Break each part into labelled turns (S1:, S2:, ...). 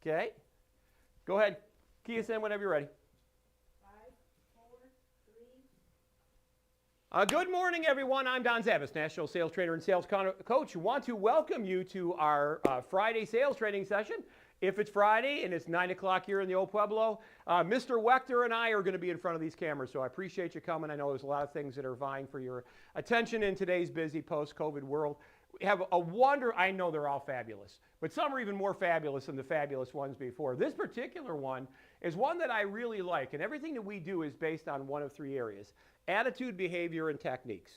S1: Okay. Go ahead. Key us in whenever you're ready.
S2: 5, 4, 3.
S1: Good morning, everyone. I'm Don Zavis, National Sales Trainer and Sales Coach. I want to welcome you to our Friday sales training session. If it's Friday and it's 9 o'clock here in the Old Pueblo, Mr. Wechter and I are going to be in front of these cameras, so I appreciate you coming. I know there's a lot of things that are vying for your attention in today's busy post-COVID world. We have I know they're all fabulous, but some are even more fabulous than the fabulous ones before. This particular one is one that I really like, and everything that we do is based on one of three areas: attitude, behavior, and techniques.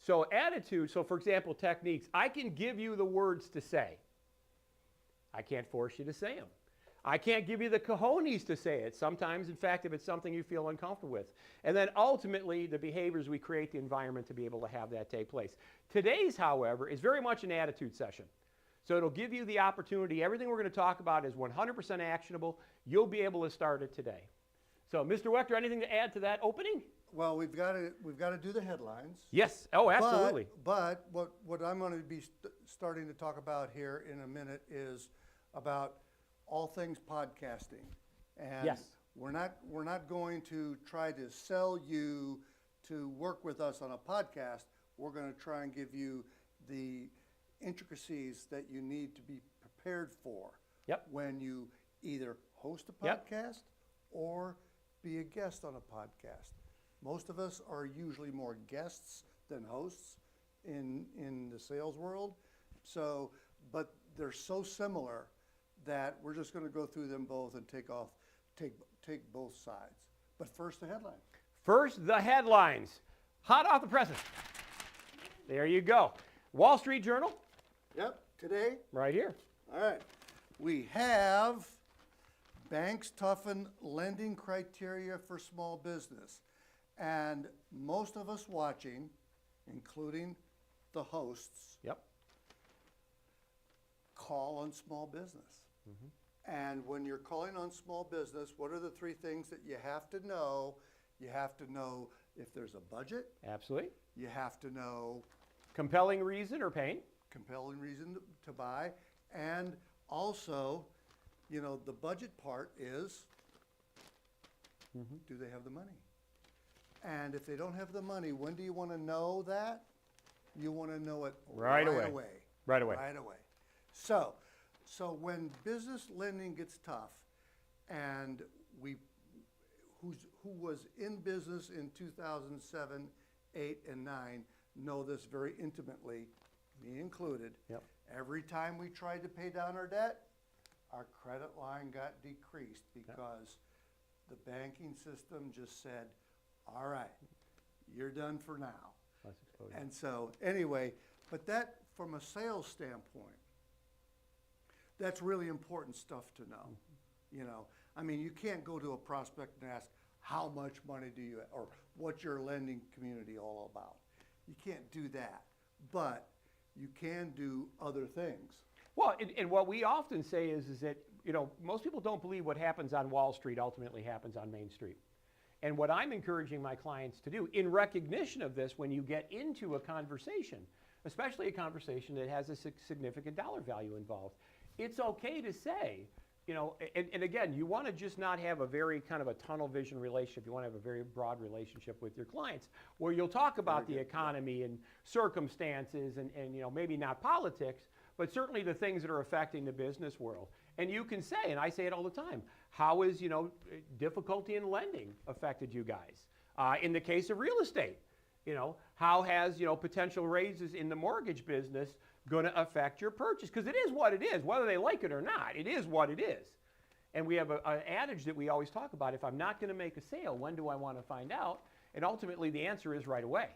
S1: So attitude, so for example, techniques, I can give you the words to say. I can't force you to say them. I can't give you the cojones to say it. Sometimes, in fact, if it's something you feel uncomfortable with. And then ultimately, the behaviors, we create the environment to be able to have that take place. Today's, however, is very much an attitude session. So it'll give you the opportunity. Everything we're going to talk about is 100% actionable. You'll be able to start it today. So, Mr. Wechter, anything to add to that opening?
S3: Well, we've got to do the headlines.
S1: Yes. Oh, absolutely.
S3: But what I'm going to be starting to talk about here in a minute is about all things podcasting. And
S1: yes.
S3: we're not going to try to sell you to work with us on a podcast. We're going to try and give you the intricacies that you need to be prepared for when you either host a podcast or be a guest on a podcast. Most of us are usually more guests than hosts in the sales world. So, but they're so similar that we're just going to go through them both and take both sides. But first, the headline.
S1: First, the headlines. Hot off the presses. There you go. Wall Street Journal.
S3: Yep, today.
S1: Right here.
S3: All right. We have banks toughen lending criteria for small business. And most of us watching, including the hosts, call on small business. Mm-hmm. And when you're calling on small business, what are the three things that you have to know? You have to know if there's a budget.
S1: Absolutely.
S3: You have to know
S1: compelling reason or pain.
S3: Compelling reason to buy. And also, the budget part is, do they have the money? And if they don't have the money, when do you want to know that? You want to know it right away.
S1: Right away.
S3: Right away. So when business lending gets tough, and who was in business in 2007, 8, and 9 know this very intimately, me included.
S1: Yep.
S3: Every time we tried to pay down our debt, our credit line got decreased because the banking system just said, all right, you're done for now. And so anyway, but that from a sales standpoint, that's really important stuff to know. I mean, you can't go to a prospect and ask, how much money do you, or what's your lending community all about? You can't do that, but you can do other things.
S1: Well, and what we often say is that, most people don't believe what happens on Wall Street ultimately happens on Main Street. And what I'm encouraging my clients to do in recognition of this, when you get into a conversation, especially a conversation that has a significant dollar value involved, it's okay to say, and again, you want to just not have a very kind of a tunnel vision relationship. You want to have a very broad relationship with your clients where you'll talk about the economy and circumstances and maybe not politics, but certainly the things that are affecting the business world. And you can say, and I say it all the time, how is, difficulty in lending affected you guys? In the case of real estate, how has, potential raises in the mortgage business going to affect your purchase? Because it is what it is, whether they like it or not. It is what it is. And we have an adage that we always talk about: if I'm not going to make a sale, when do I want to find out? And ultimately, the answer is right away.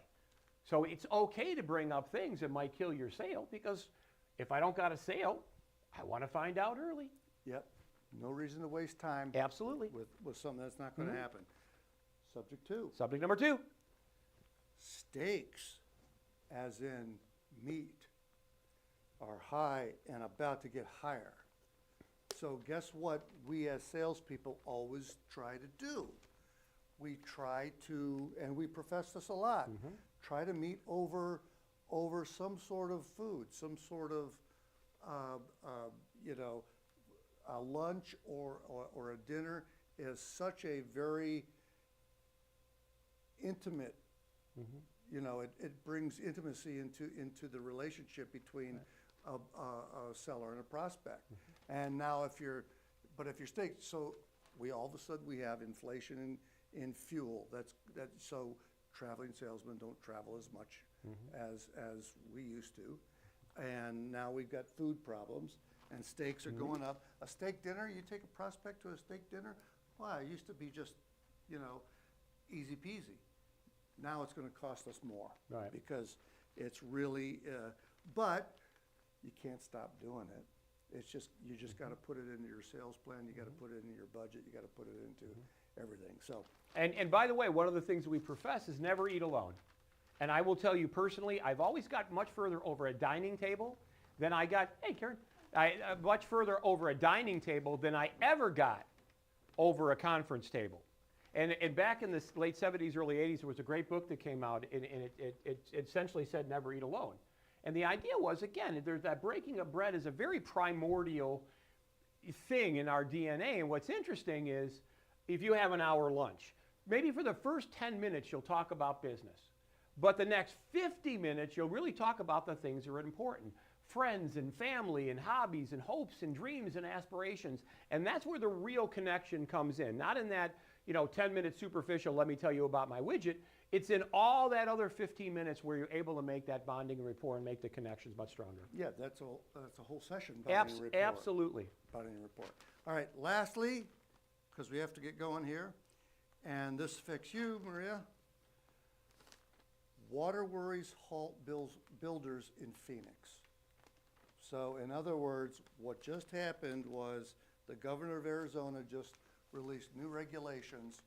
S1: So it's okay to bring up things that might kill your sale, because if I don't got a sale, I want to find out early.
S3: Yep. No reason to waste time.
S1: Absolutely.
S3: With something that's not going to happen. Subject 2.
S1: Subject number 2.
S3: Stakes, as in meat, are high and about to get higher. So guess what we as salespeople always try to do? We try to, and we profess this a lot, try to meet over some sort of food, some sort of, a lunch or a dinner is such a very intimate, you know, it brings intimacy into the relationship between a seller and a prospect. And now if you're steak, so we all of a sudden we have inflation in fuel. So traveling salesmen don't travel as much as we used to. And now we've got food problems and steaks are going up. A steak dinner, you take a prospect to a steak dinner, wow, it used to be just, you know, easy peasy. Now it's going to cost us more.
S1: Right.
S3: Because it's really, but you can't stop doing it. It's just, you just got to put it into your sales plan. You got to put it into your budget. You got to put it into everything. So,
S1: And by the way, one of the things we profess is never eat alone. And I will tell you personally, I've always got much further over a dining table than I got, hey Karen, much further over a dining table than I ever got over a conference table. And back in the late 70s, early 80s, there was a great book that came out, and it essentially said never eat alone. And the idea was, again, there's that breaking of bread is a very primordial thing in our DNA. And what's interesting is if you have an hour lunch, maybe for the first 10 minutes you'll talk about business. But the next 50 minutes you'll really talk about the things that are important. Friends and family and hobbies and hopes and dreams and aspirations. And that's where the real connection comes in. Not in that, 10-minute superficial, let me tell you about my widget. It's in all that other 15 minutes where you're able to make that bonding and rapport and make the connections much stronger.
S3: yeah, that's a whole session. Bonding rapport.
S1: Absolutely.
S3: Bonding rapport. All right, lastly, because we have to get going here, and this affects you, Maria. Water worries halt builders in Phoenix. So in other words, what just happened was the governor of Arizona just released new regulations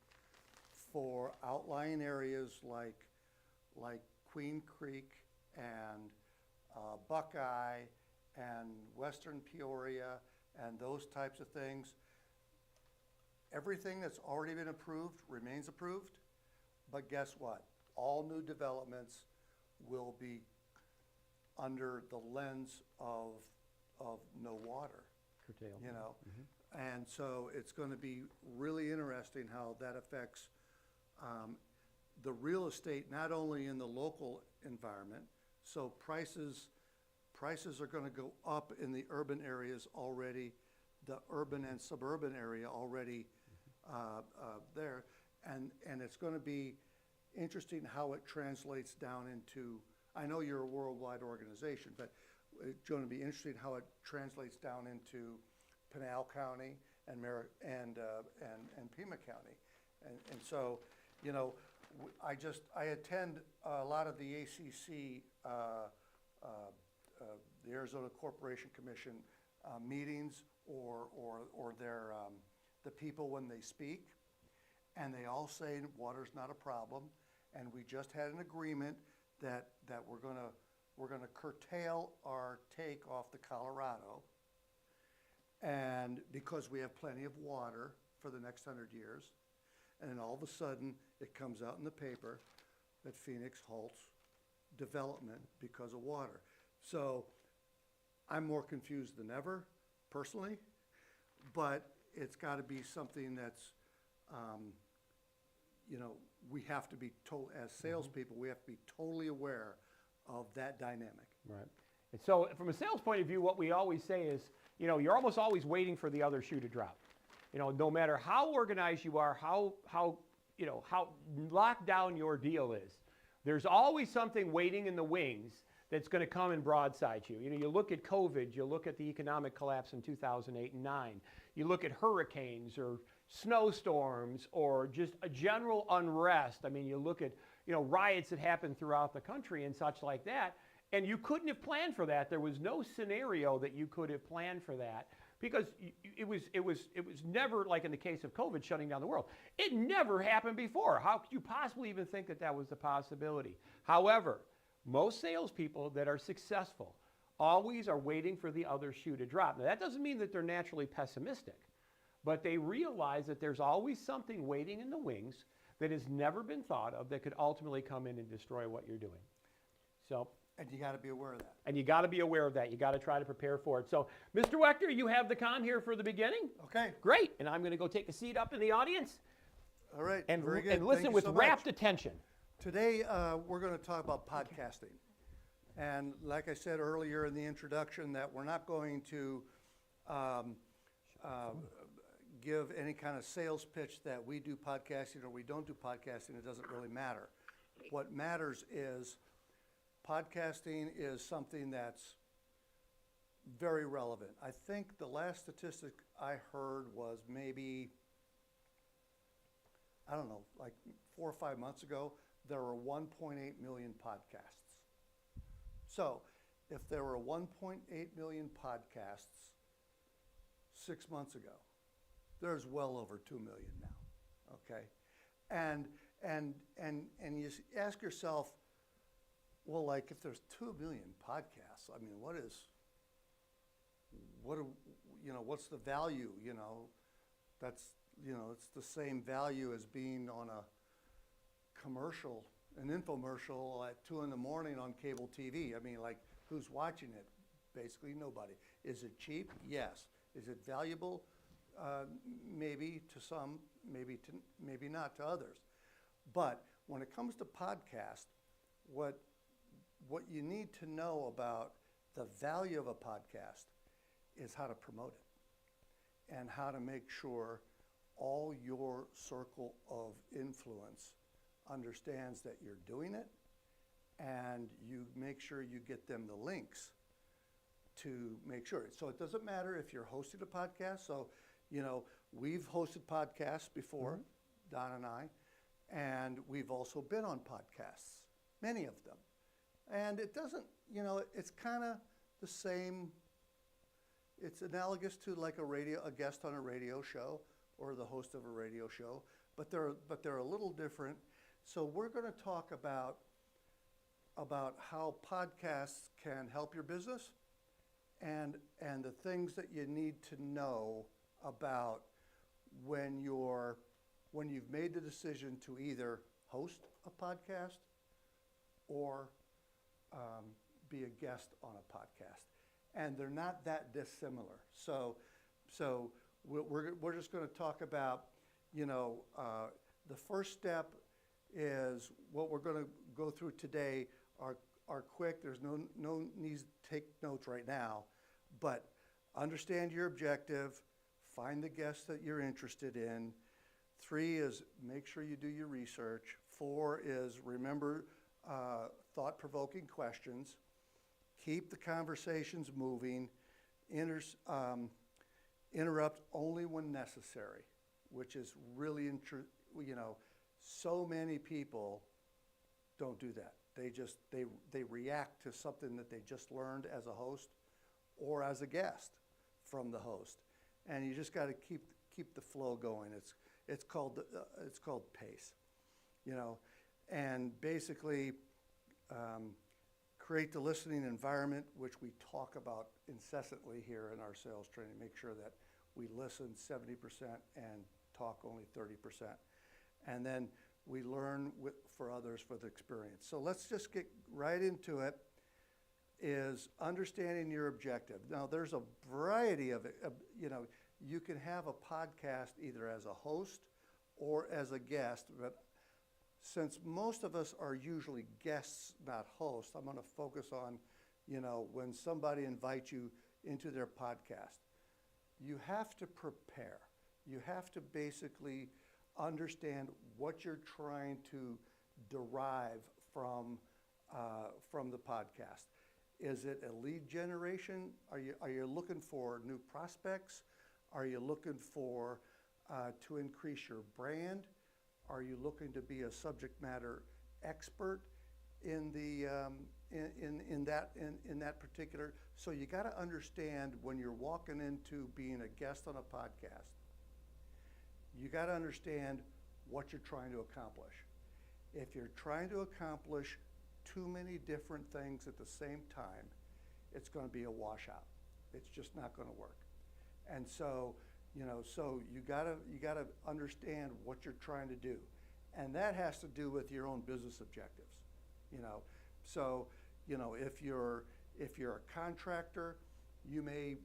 S3: for outlying areas like Queen Creek and Buckeye and Western Peoria and those types of things. Everything that's already been approved remains approved, but guess what? All new developments will be under the lens of no water,
S1: Curtailed.
S3: And so it's going to be really interesting how that affects the real estate, not only in the local environment. So prices are going to go up in the urban areas already, the urban and suburban area already there, and it's going to be interesting how it translates down into. I know you're a worldwide organization, but it's going to be interesting how it translates down into Pinal County and Pima County, and so, I attend a lot of the ACC, the Arizona Corporation Commission meetings, or their the people when they speak, and they all say water's not a problem, and we just had an agreement that we're gonna curtail our take off the Colorado, and because we have plenty of water for the next 100 years, and then all of a sudden it comes out in the paper that Phoenix halts development because of water. So I'm more confused than ever personally, but it's got to be something that's we have to be told, as salespeople, we have to be totally aware of that dynamic.
S1: Right. And so from a sales point of view, what we always say is, you're almost always waiting for the other shoe to drop. No matter how organized you are, how locked down your deal is, there's always something waiting in the wings that's going to come and broadside you. You look at COVID, you look at the economic collapse in 2008 and 9, you look at hurricanes or snowstorms or just a general unrest. I mean, you look at, riots that happen throughout the country and such like that, and you couldn't have planned for that. There was no scenario that you could have planned for that, because it was never, like in the case of COVID shutting down the world. It never happened before. How could you possibly even think that was a possibility? However, most salespeople that are successful always are waiting for the other shoe to drop. Now, that doesn't mean that they're naturally pessimistic, but they realize that there's always something waiting in the wings that has never been thought of that could ultimately come in and destroy what you're doing. So
S3: And you got to be aware of that.
S1: And you got to be aware of that. You got to try to prepare for it. So, Mr. Wechter, you have the con here for the beginning?
S3: Okay.
S1: Great. And I'm going to go take a seat up in the audience
S3: All right.
S1: and,
S3: Very good.
S1: and
S3: Thank
S1: listen
S3: you
S1: with
S3: so
S1: rapt
S3: much.
S1: attention.
S3: Today, we're going to talk about podcasting. And like I said earlier in the introduction, that we're not going to give any kind of sales pitch that we do podcasting or we don't do podcasting. It doesn't really matter. What matters is podcasting is something that's very relevant. I think the last statistic I heard was maybe, I don't know, like 4 or 5 months ago, there were 1.8 million podcasts. So if there were 1.8 million podcasts 6 months ago, there's well over 2 million now, okay? And you ask yourself, well, like if there's 2 million podcasts, I mean, what's the value, That's, it's the same value as being on a commercial, an infomercial at 2 in the morning on cable TV. I mean, like, who's watching it? Basically nobody. Is it cheap? Yes. Is it valuable? Maybe to some, maybe not to others. But when it comes to podcast, what you need to know about the value of a podcast is how to promote it and how to make sure all your circle of influence understands that you're doing it, and you make sure you get them the links to make sure. So it doesn't matter if you're hosting a podcast. So, we've hosted podcasts before, Don and I, and we've also been on podcasts, many of them. And it doesn't, it's kind of the same. It's analogous to like a guest on a radio show or the host of a radio show, but they're a little different. So we're going to talk about how podcasts can help your business and the things that you need to know about when you've made the decision to either host a podcast or be a guest on a podcast. And they're not that dissimilar. So we're just going to talk about, the first step is what we're going to go through today are quick. There's no need to take notes right now, but understand your objective, find the guests that you're interested in. 3 is make sure you do your research. 4 is remember thought-provoking questions. Keep the conversations moving. Interrupt only when necessary, which is really, so many people don't do that. They react to something that they just learned as a host or as a guest from the host, and you just got to keep the flow going. It's called pace, and basically create the listening environment, which we talk about incessantly here in our sales training. Make sure that we listen 70% and talk only 30%, and then we learn for others for the experience. So let's just get right into it, is understanding your objective. Now, there's a variety of it. You can have a podcast either as a host or as a guest, but since most of us are usually guests, not hosts, I'm going to focus on, when somebody invites you into their podcast, you have to prepare. You have to basically understand what you're trying to derive from the podcast. Is it a lead generation? Are you looking for new prospects? Are you looking for to increase your brand? Are you looking to be a subject matter expert in that particular? So you got to understand when you're walking into being a guest on a podcast, you got to understand what you're trying to accomplish. If you're trying to accomplish too many different things at the same time, it's going to be a washout. It's just not going to work. And so, so you gotta understand what you're trying to do, and that has to do with your own business objectives. So, You know, if you're a contractor, you may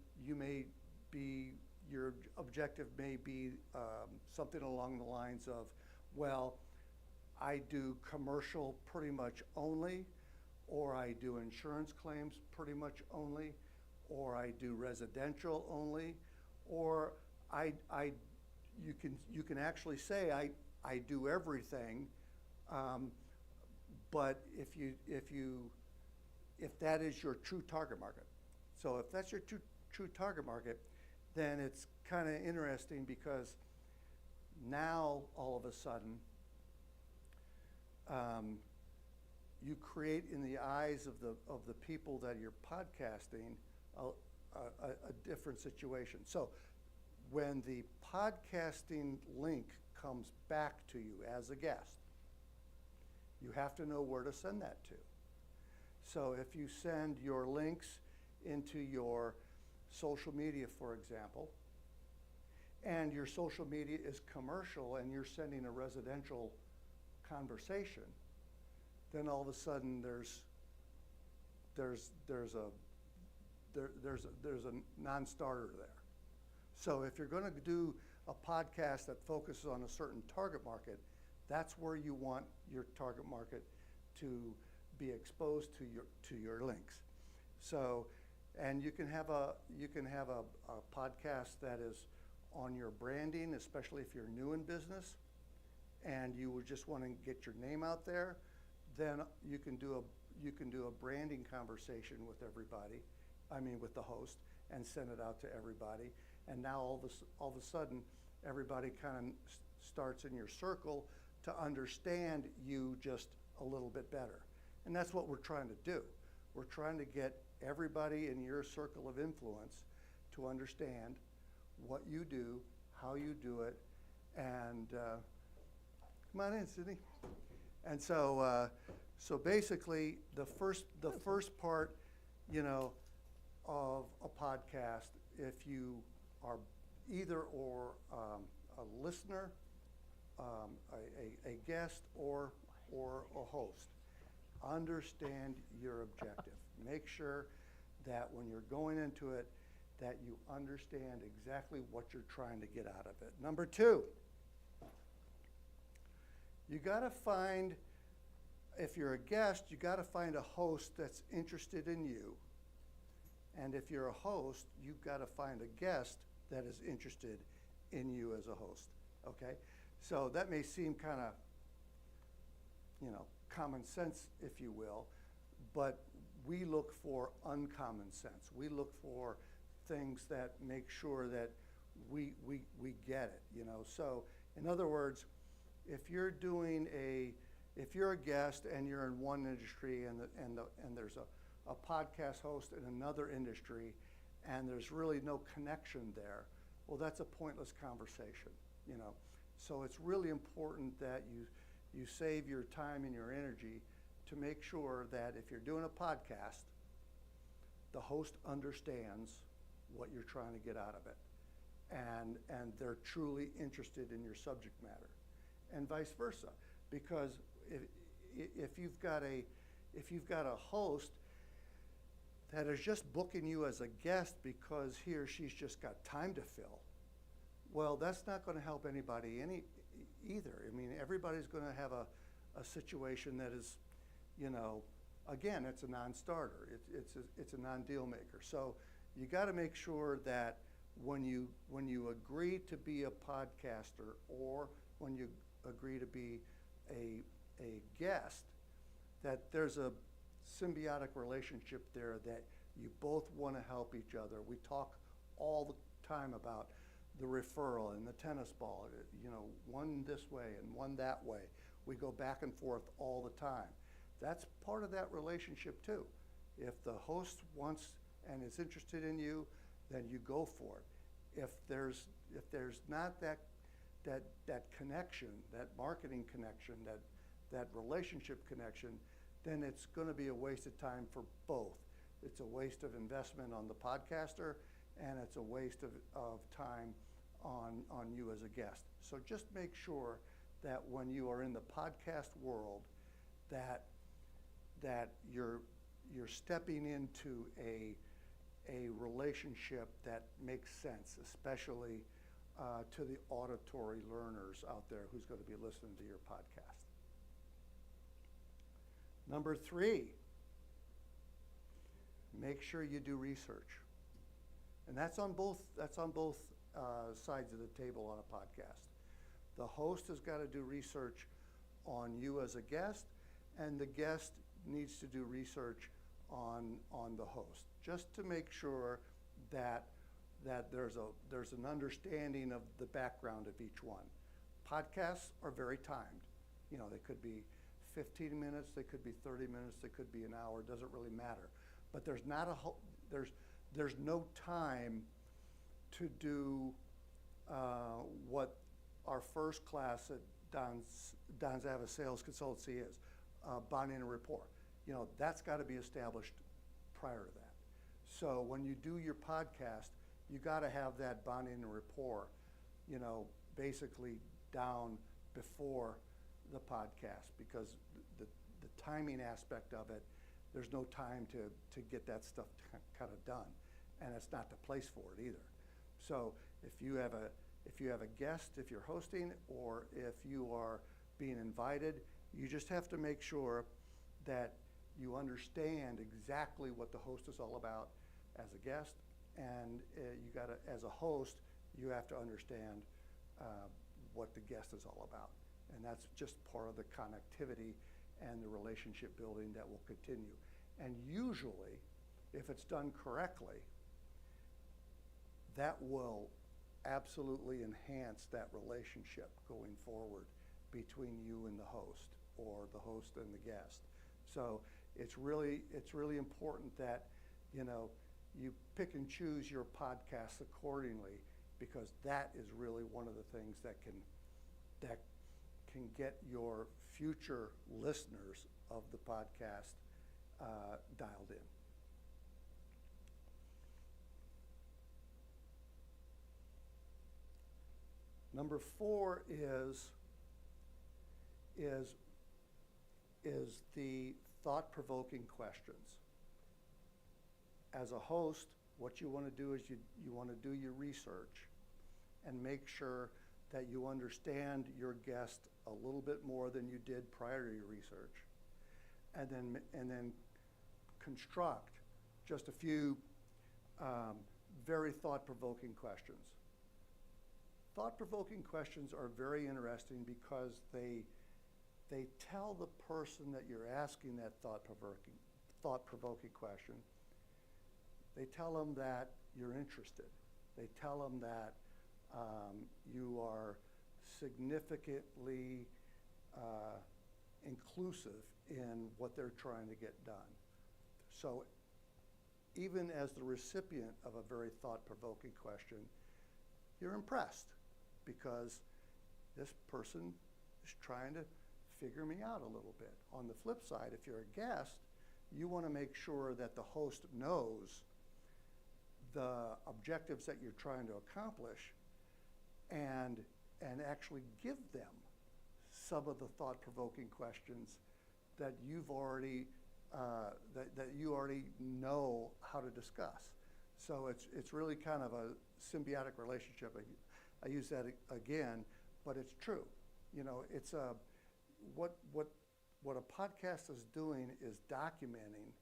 S3: be, your objective may be something along the lines of, well, I do commercial pretty much only, or I do insurance claims pretty much only, or I do residential only, or you can actually say I do everything, but if that is your true target market. So if that's your true target market, then it's kind of interesting, because now all of a sudden you create in the eyes of the people that you're podcasting a different situation. So when the podcasting link comes back to you as a guest, you have to know where to send that to. So if you send your links into your social media, for example, and your social media is commercial and you're sending a residential conversation, then all of a sudden there's a non-starter there. So if you're going to do a podcast that focuses on a certain target market, that's where you want your target market to be exposed to your links. So, and you can have a podcast that is on your branding, especially if you're new in business and you would just want to get your name out there. Then you can do a branding conversation with everybody, with the host, and send it out to everybody. And now all of a sudden, everybody kind of starts in your circle to understand you just a little bit better. And that's what we're trying to do. We're trying to get everybody in your circle of influence to understand what you do, how you do it, and come on in, Sydney. And so, so basically, the first part, of a podcast, if you are either or a listener, a guest, or a host, understand your objective. Make sure that when you're going into it, that you understand exactly what you're trying to get out of it. Number two, you gotta find, if you're a guest, you gotta find a host that's interested in you. And if you're a host, you've gotta find a guest that is interested in you as a host, okay? So that may seem kind of, common sense, if you will, but we look for uncommon sense. We look for things that make sure that we get it, So in other words, if you're a guest and you're in one industry and there's a podcast host in another industry and there's really no connection there, well, that's a pointless conversation, So it's really important that you save your time and your energy to make sure that if you're doing a podcast, the host understands what you're trying to get out of it, and they're truly interested in your subject matter, and vice versa. Because if you've got a host that is just booking you as a guest because he or she's just got time to fill, well, that's not going to help anybody either. Everybody's going to have a situation that is, again, it's a non-starter. It's a non-deal maker. So you got to make sure that when you agree to be a podcaster, or when you agree to be a guest, that there's a symbiotic relationship there, that you both want to help each other. We talk all the time about the referral and the tennis ball, one this way and one that way. We go back and forth all the time. That's part of that relationship too. If the host wants and is interested in you, then you go for it. If there's not that connection, that marketing connection, that relationship connection, then it's going to be a waste of time for both. It's a waste of investment on the podcaster, and it's a waste of time on you as a guest. So just make sure that when you are in the podcast world, that you're you're stepping into a relationship that makes sense, especially to the auditory learners out there who's going to be listening to your podcast. Number 3, make sure you do research. And that's on both sides of the table on a podcast. The host has got to do research on you as a guest, and the guest needs to do research on the host, just to make sure that there's an understanding of the background of each one. Podcasts are very timed. You know, they could be 15 minutes, they could be 30 minutes, they could be an hour, it doesn't really matter. But there's no time to do what our first class at Don Zavis Sales Consultancy is, bonding and rapport. You know, that's got to be established prior to that. So when you do your podcast, you got to have that bonding and rapport, you know, basically down before the podcast, because the timing aspect of it, there's no time to get that stuff kind of done, and it's not the place for it either. So if you have a guest, if you're hosting, or if you are being invited, you just have to make sure that you understand exactly what the host is all about as a guest, and you got to, as a host, you have to understand what the guest is all about, and that's just part of the connectivity and the relationship building that will continue. And usually, if it's done correctly, that will absolutely enhance that relationship going forward between you and the host, or the host and the guest. So it's really important that, you know, you pick and choose your podcasts accordingly, because that is really one of the things that can get your future listeners of the podcast dialed in. Number 4 is the thought-provoking questions. As a host, what you want to do is you want to do your research and make sure that you understand your guest a little bit more than you did prior to your research, and then construct just a few very thought-provoking questions. Thought-provoking questions are very interesting because they tell the person that you're asking that thought-provoking question, they tell them that you're interested. They tell them that you are significantly inclusive in what they're trying to get done. So even as the recipient of a very thought-provoking question, you're impressed, because this person is trying to figure me out a little bit. On the flip side, if you're a guest, you want to make sure that the host knows the objectives that you're trying to accomplish, and actually give them some of the thought-provoking questions that you've already that you already know how to discuss. So it's really kind of a symbiotic relationship. I use that again, but it's true. You know, it's what a podcast is doing is documenting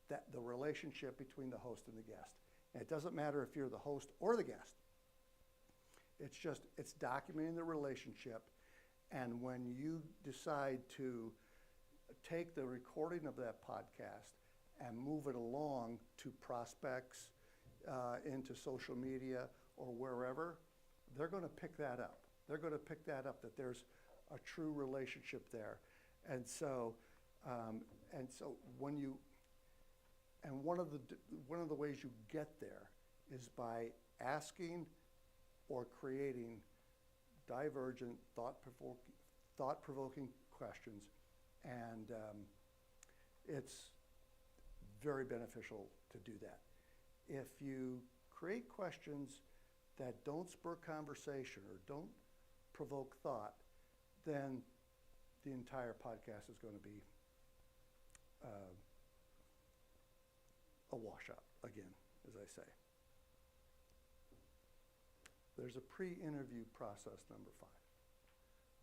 S3: the relationship between the host and the guest. And it doesn't matter if you're the host or the guest. It's documenting the relationship, and when you decide to take the recording of that podcast and move it along to prospects, into social media or wherever, they're going to pick that up. They're going to pick that up, that there's a true relationship there. And so when you, and one of the ways you get there is by asking or creating divergent, thought-provoking questions, and it's very beneficial to do that. If you create questions that don't spur conversation or don't provoke thought, then the entire podcast is going to be a washout, again, as I say. There's a pre-interview process, number 5.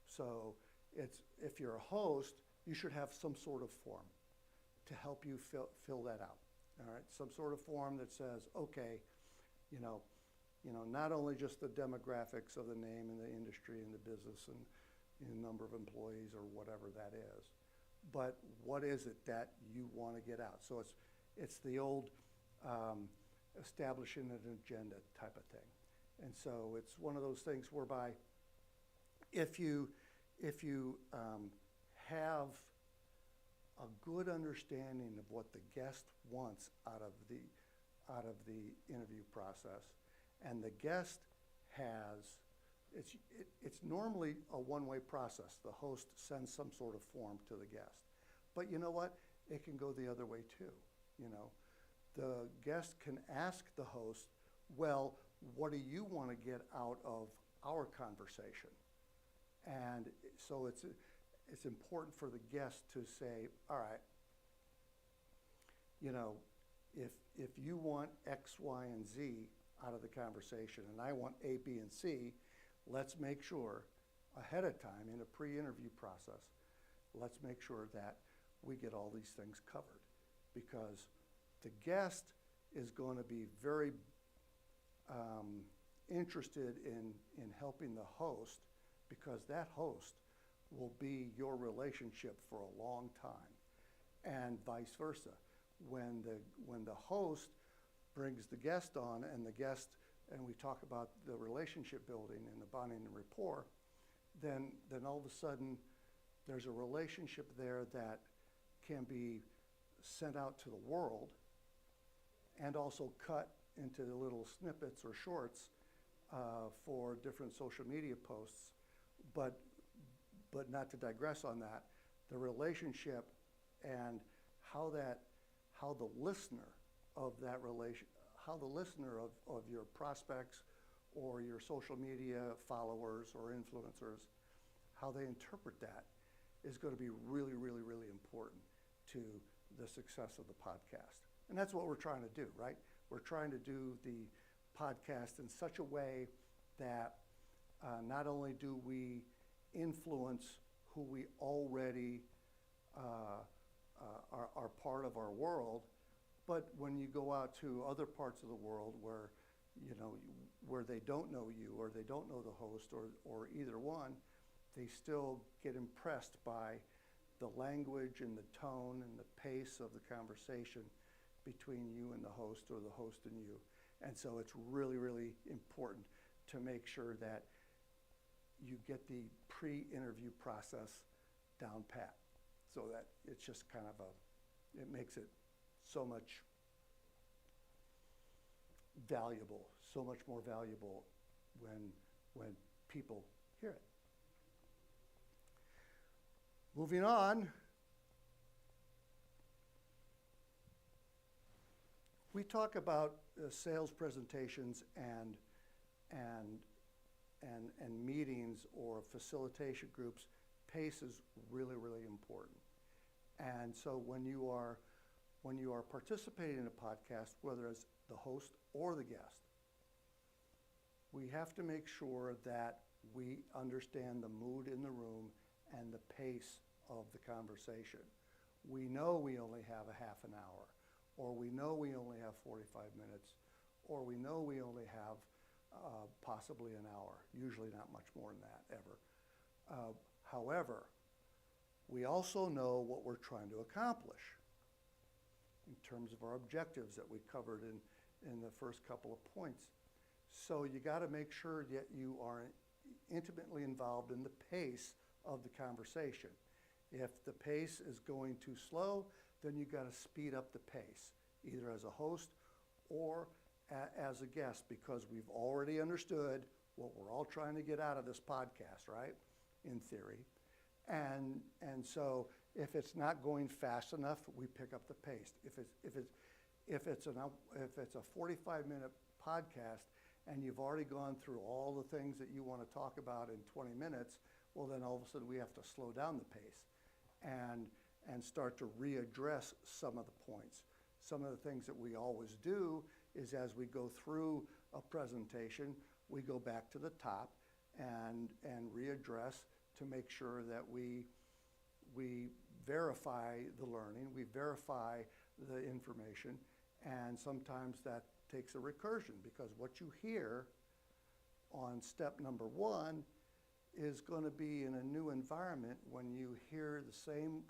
S3: So if you're a host, you should have some sort of form to help you fill that out. All right, some sort of form that says, okay, you know, not only just the demographics of the name and the industry and the business and the number of employees or whatever that is, but what is it that you want to get out? So it's the old establishing an agenda type of thing. And so it's one of those things whereby if you have a good understanding of what the guest wants out of the interview process, and the guest has, it's normally a one-way process. The host sends some sort of form to the guest. But you know what? It can go the other way too. You know, the guest can ask the host, well, what do you want to get out of our conversation? And so it's important for the guest to say, all right, you know, if you want X, Y, and Z out of the conversation, and I want A, B, and C, let's make sure ahead of time in a pre-interview process, let's make sure that we get all these things covered, because the guest is going to be very interested in helping the host, because that host will be your relationship for a long time, and vice versa. When the host brings the guest on, and we talk about the relationship building and the bonding and rapport, then all of a sudden there's a relationship there that can be sent out to the world and also cut into the little snippets or shorts for different social media posts. But not to digress on that, the relationship and how the listener of that relation, how the listener of your prospects or your social media followers or influencers, how they interpret that is going to be really, really, really important to the success of the podcast. And that's what we're trying to do, right? We're trying to do the podcast in such a way that not only do we influence who we already are part of our world, but when you go out to other parts of the world where, you know, where they don't know you or they don't know the host or either one, they still get impressed by the language and the tone and the pace of the conversation between you and the host or the host and you. And so it's really, really important to make sure that you get the pre-interview process down pat, so that it's just kind of it makes it so much valuable, so much more valuable when people hear it. Moving on, we talk about sales presentations and meetings or facilitation groups. Pace is really, really important. And so when you are participating in a podcast, whether it's the host or the guest, we have to make sure that we understand the mood in the room and the pace of the conversation. We know we only have a half an hour, or we know we only have 45 minutes, or we know we only have possibly an hour, usually not much more than that ever. However, we also know what we're trying to accomplish in terms of our objectives that we covered in the first couple of points. So you got to make sure that you are intimately involved in the pace of the conversation. If the pace is going too slow, then you got to speed up the pace, either as a host or as a guest, because we've already understood what we're all trying to get out of this podcast, right? In theory. And so if it's not going fast enough, we pick up the pace. If it's a 45-minute podcast and you've already gone through all the things that you want to talk about in 20 minutes, well, then all of a sudden we have to slow down the pace and start to readdress some of the points. some of the things that we always do is as we go through a presentation, we go back to the top and readdress to make sure that we verify the learning, we verify the information, and sometimes that takes a recursion because what you hear on step number 1 is going to be in a new environment when you hear the same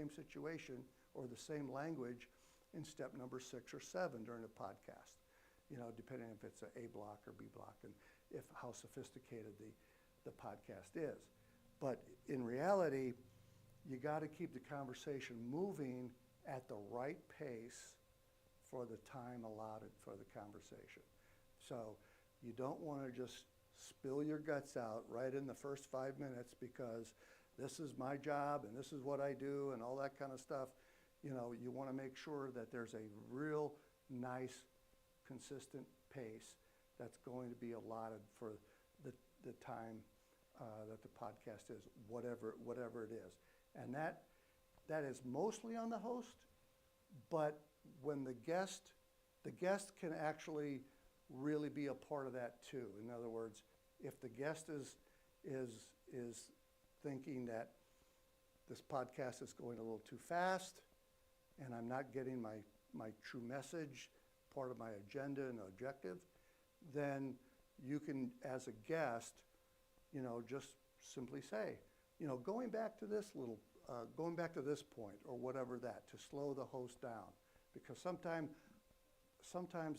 S3: situation or the same language in step number 6 or 7 during a podcast, depending if it's an A block or B block and if how sophisticated the podcast is. But in reality, you got to keep the conversation moving at the right pace for the time allotted for the conversation. So you don't want to just spill your guts out right in the first 5 minutes because this is my job and this is what I do and all that kind of stuff. You want to make sure that there's a real nice, consistent pace that's going to be allotted for the time that the podcast is, whatever it is. And that is mostly on the host, but when the guest can actually really be a part of that too. In other words, if the guest is thinking that this podcast is going a little too fast and I'm not getting my true message, part of my agenda and objective, then you can, as a guest, just simply say, going back to this point or whatever that, to slow the host down. Because sometimes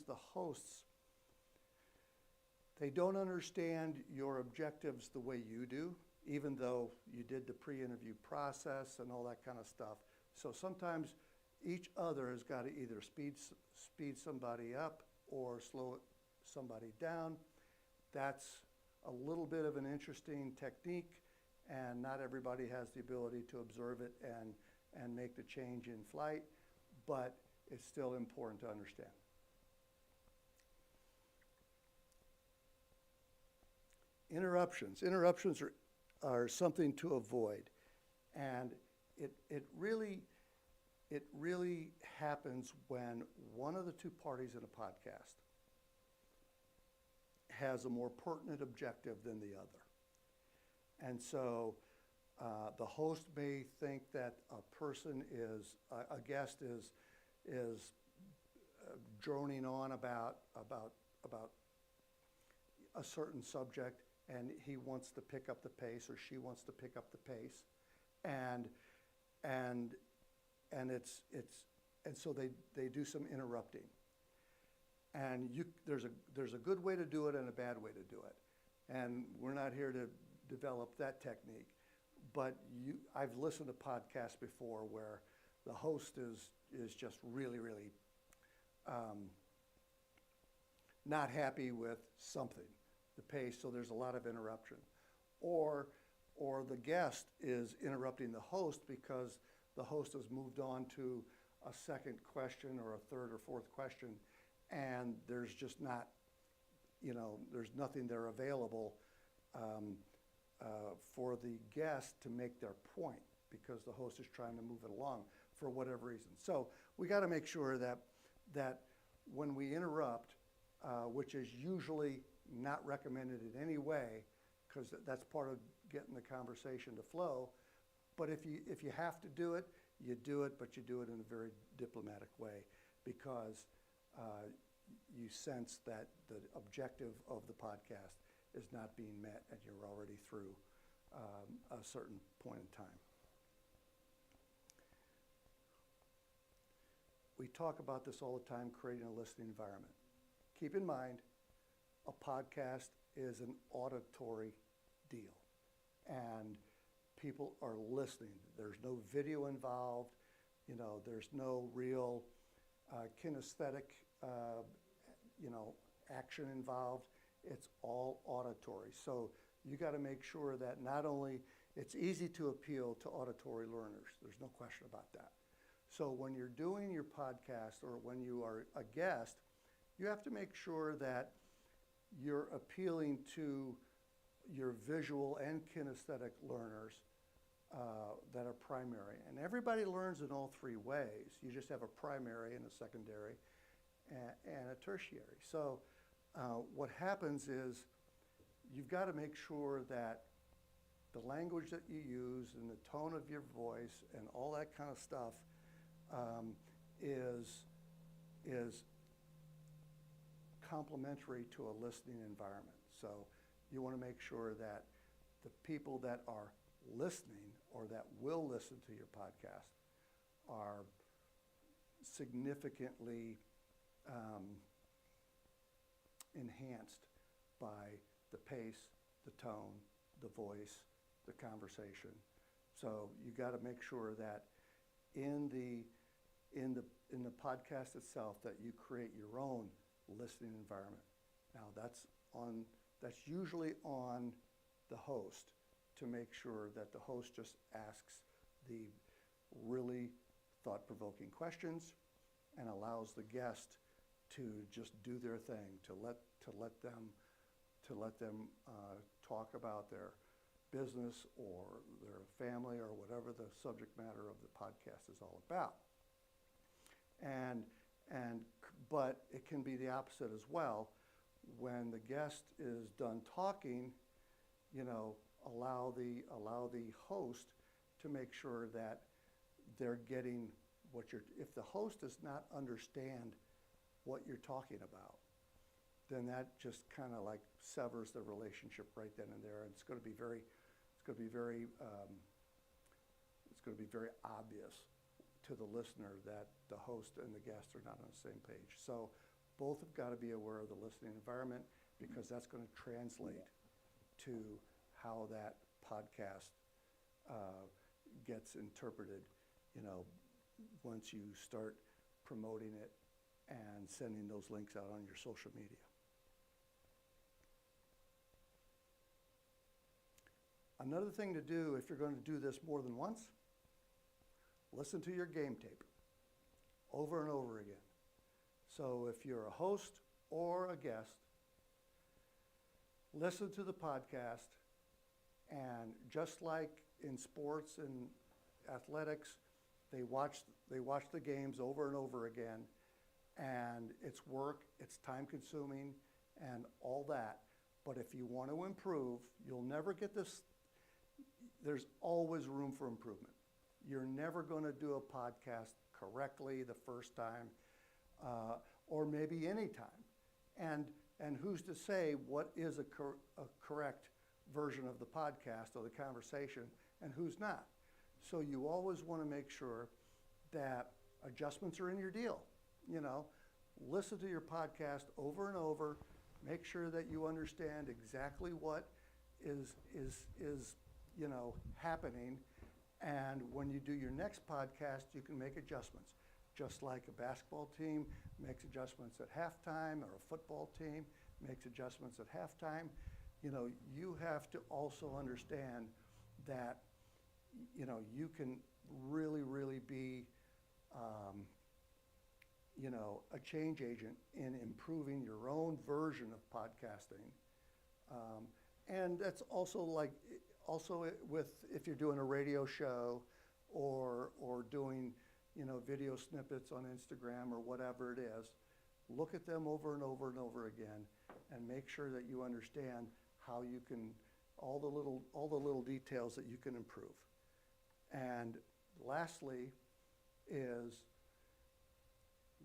S3: the hosts, they don't understand your objectives the way you do, even though you did the pre-interview process and all that kind of stuff. So sometimes each other has got to either speed somebody up or slow somebody down. That's a little bit of an interesting technique, and not everybody has the ability to observe it and make the change in flight, but it's still important to understand. Interruptions. Interruptions are something to avoid, and it really happens when one of the two parties in a podcast has a more pertinent objective than the other. And so the host may think that a guest is droning on about a certain subject, and he wants to pick up the pace, or she wants to pick up the pace, and so they do some interrupting. And there's a good way to do it and a bad way to do it. And we're not here to develop that technique. But I've listened to podcasts before where the host is just really, really not happy with something, the pace, so there's a lot of interruption. Or the guest is interrupting the host because the host has moved on to a second question or a third or fourth question, and there's just not, there's nothing there available for the guest to make their point because the host is trying to move it along for whatever reason. So we got to make sure that when we interrupt, which is usually not recommended in any way, because that's part of getting the conversation to flow. But if you have to do it, you do it, but you do it in a very diplomatic way because you sense that the objective of the podcast is not being met and you're already through a certain point in time. We talk about this all the time, creating a listening environment. Keep in mind, a podcast is an auditory deal, and people are listening. There's no video involved. There's no real kinesthetic, action involved. It's all auditory. So you got to make sure that not only it's easy to appeal to auditory learners. There's no question about that. So when you're doing your podcast or when you are a guest, you have to make sure that you're appealing to your visual and kinesthetic learners that are primary. And everybody learns in all three ways. You just have a primary and a secondary and a tertiary. So what happens is you've got to make sure that the language that you use and the tone of your voice and all that kind of stuff is complementary to a listening environment. So you want to make sure that the people that are listening or that will listen to your podcast are significantly enhanced by the pace, the tone, the voice, the conversation. So you got to make sure that in the podcast itself that you create your own listening environment. Now that's usually on the host to make sure that the host just asks the really thought-provoking questions and allows the guest to just do their thing, to let them talk about their business or their family or whatever the subject matter of the podcast is all about. But it can be the opposite as well. When the guest is done talking, allow the host to make sure that they're getting if the host does not understand what you're talking about, then that just kind of like severs the relationship right then and there. And it's going to be very obvious to the listener that the host and the guest are not on the same page. So both have got to be aware of the listening environment, because that's going to translate to how that podcast gets interpreted, once you start promoting it and sending those links out on your social media. Another thing to do if you're going to do this more than once, listen to your game tape over and over again. So if you're a host or a guest, listen to the podcast, and just like in sports and athletics, they watch the games over and over again, and it's work, it's time consuming and all that. But if you want to improve, you'll never get this. There's always room for improvement. You're never going to do a podcast correctly the first time, or maybe any time. And who's to say what is a correct version of the podcast or the conversation and who's not? So you always want to make sure that adjustments are in your deal. Listen to your podcast over and over. Make sure that you understand exactly what is happening. And when you do your next podcast, you can make adjustments. Just like a basketball team makes adjustments at halftime, or a football team makes adjustments at halftime, you have to also understand that, you can really, really be, a change agent in improving your own version of podcasting. And that's also if you're doing a radio show or doing, video snippets on Instagram or whatever it is, look at them over and over and over again, and make sure that you understand how you can, all the little details that you can improve. And lastly is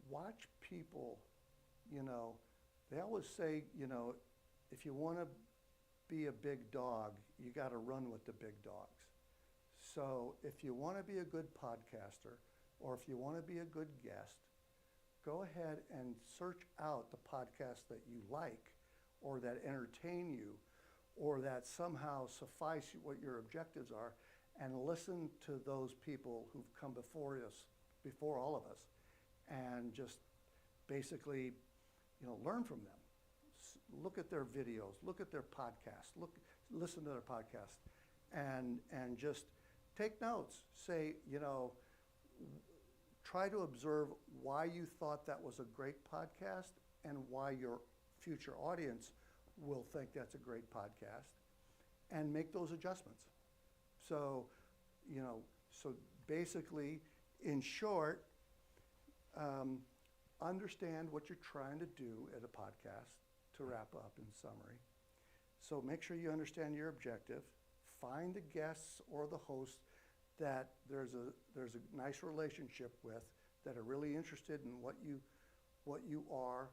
S3: watch people. They always say, if you want to be a big dog, you got to run with the big dogs. So if you want to be a good podcaster, or if you want to be a good guest, go ahead and search out the podcasts that you like, or that entertain you, or that somehow suffice what your objectives are, and listen to those people who've come before all of us, and just basically, learn from them. Look at their videos, look at their podcasts, listen to their podcasts, and just take notes. Say, try to observe why you thought that was a great podcast and why your future audience will think that's a great podcast, and make those adjustments. So So basically, in short, understand what you're trying to do at a podcast to wrap up in summary. So make sure you understand your objective. Find the guests or the host that there's a nice relationship with, that are really interested in what you are,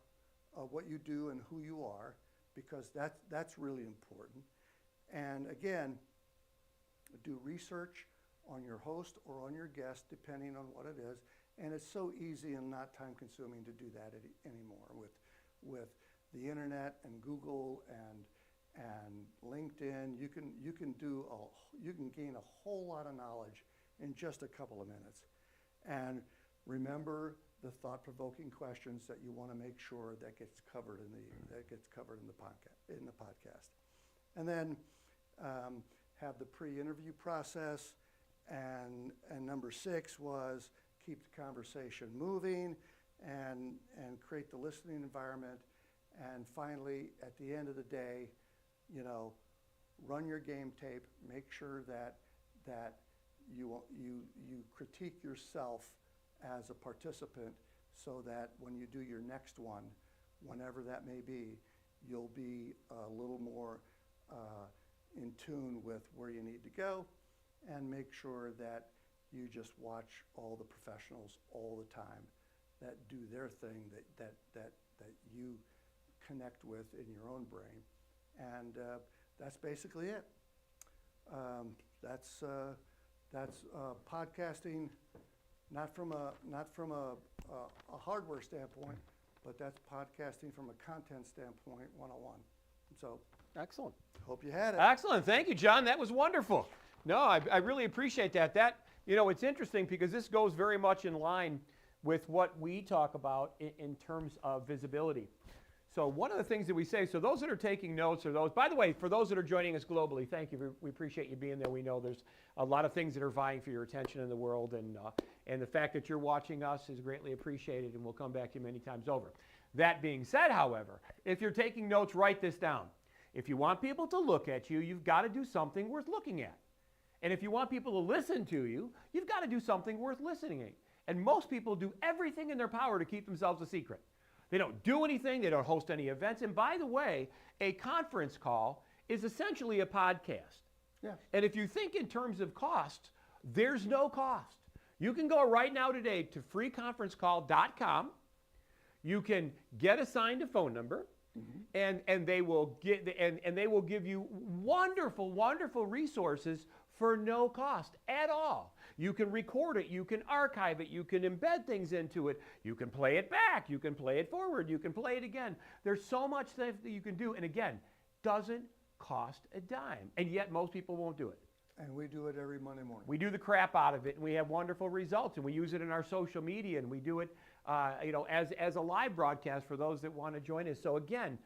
S3: what you do and who you are, because that's really important. And again, do research on your host or on your guest, depending on what it is. And it's so easy and not time consuming to do that anymore with the internet and Google and LinkedIn. You can gain a whole lot of knowledge in just a couple of minutes. And remember the thought-provoking questions that you want to make sure that gets covered in the podcast. And then have the pre-interview process. And number 6 was keep the conversation moving and create the listening environment. And finally, at the end of the day, run your game tape. Make sure that you critique yourself as a participant, so that when you do your next one, whenever that may be, you'll be a little more in tune with where you need to go, and make sure that you just watch all the professionals all the time that do their thing, that you connect with in your own brain. And that's basically it. That's podcasting, not from a hardware standpoint, but that's podcasting from a content standpoint 101. So
S1: Excellent.
S3: hope you had it.
S1: Excellent. Thank you, John. That was wonderful. No, I really appreciate that. It's interesting because this goes very much in line with what we talk about in terms of visibility. So one of the things that we say, so those that are taking notes are those, by the way, for those that are joining us globally, thank you. We appreciate you being there. We know there's a lot of things that are vying for your attention in the world, and the fact that you're watching us is greatly appreciated, and we'll come back to you many times over. That being said, however, if you're taking notes, write this down. If you want people to look at you, you've got to do something worth looking at. And if you want people to listen to you, you've got to do something worth listening to. And most people do everything in their power to keep themselves a secret. They don't do anything. They don't host any events. And by the way, a conference call is essentially a podcast.
S3: Yeah.
S1: And if you think in terms of cost, there's no cost. You can go right now today to freeconferencecall.com. You can get assigned a phone number, and they will give you wonderful, wonderful resources for no cost at all. You can record it, you can archive it, you can embed things into it, you can play it back, you can play it forward, you can play it again. There's so much stuff that you can do, and again, doesn't cost a dime, and yet most people won't do it.
S3: And we do it every Monday morning.
S1: We do the crap out of it, and we have wonderful results, and we use it in our social media, and we do it as a live broadcast for those that want to join us. So again,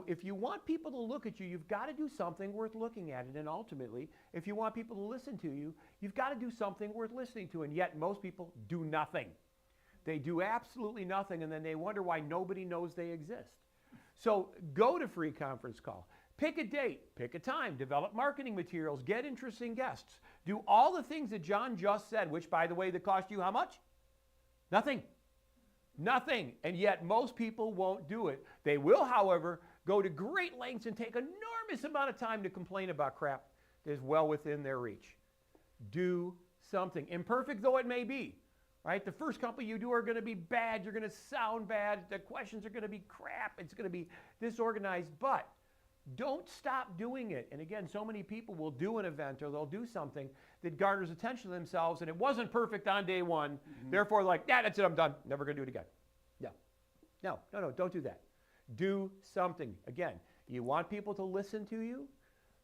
S1: if you want people to look at you, you've got to do something worth looking at. And ultimately, if you want people to listen to you, you've got to do something worth listening to. And yet most people do nothing. They do absolutely nothing, and then they wonder why nobody knows they exist. So go to Free Conference Call. Pick a date, pick a time, develop marketing materials, get interesting guests. Do all the things that John just said, which, by the way, that cost you how much? Nothing. Nothing. And yet most people won't do it. They will, however, go to great lengths and take an enormous amount of time to complain about crap that is well within their reach. Do something, imperfect though it may be, right? The first couple you do are going to be bad. You're going to sound bad. The questions are going to be crap. It's going to be disorganized, but don't stop doing it. And again, so many people will do an event or they'll do something that garners attention to themselves, and it wasn't perfect on day one. Therefore, that's it, I'm done. Never going to do it again. No, don't do that. Do something. Again, you want people to listen to you?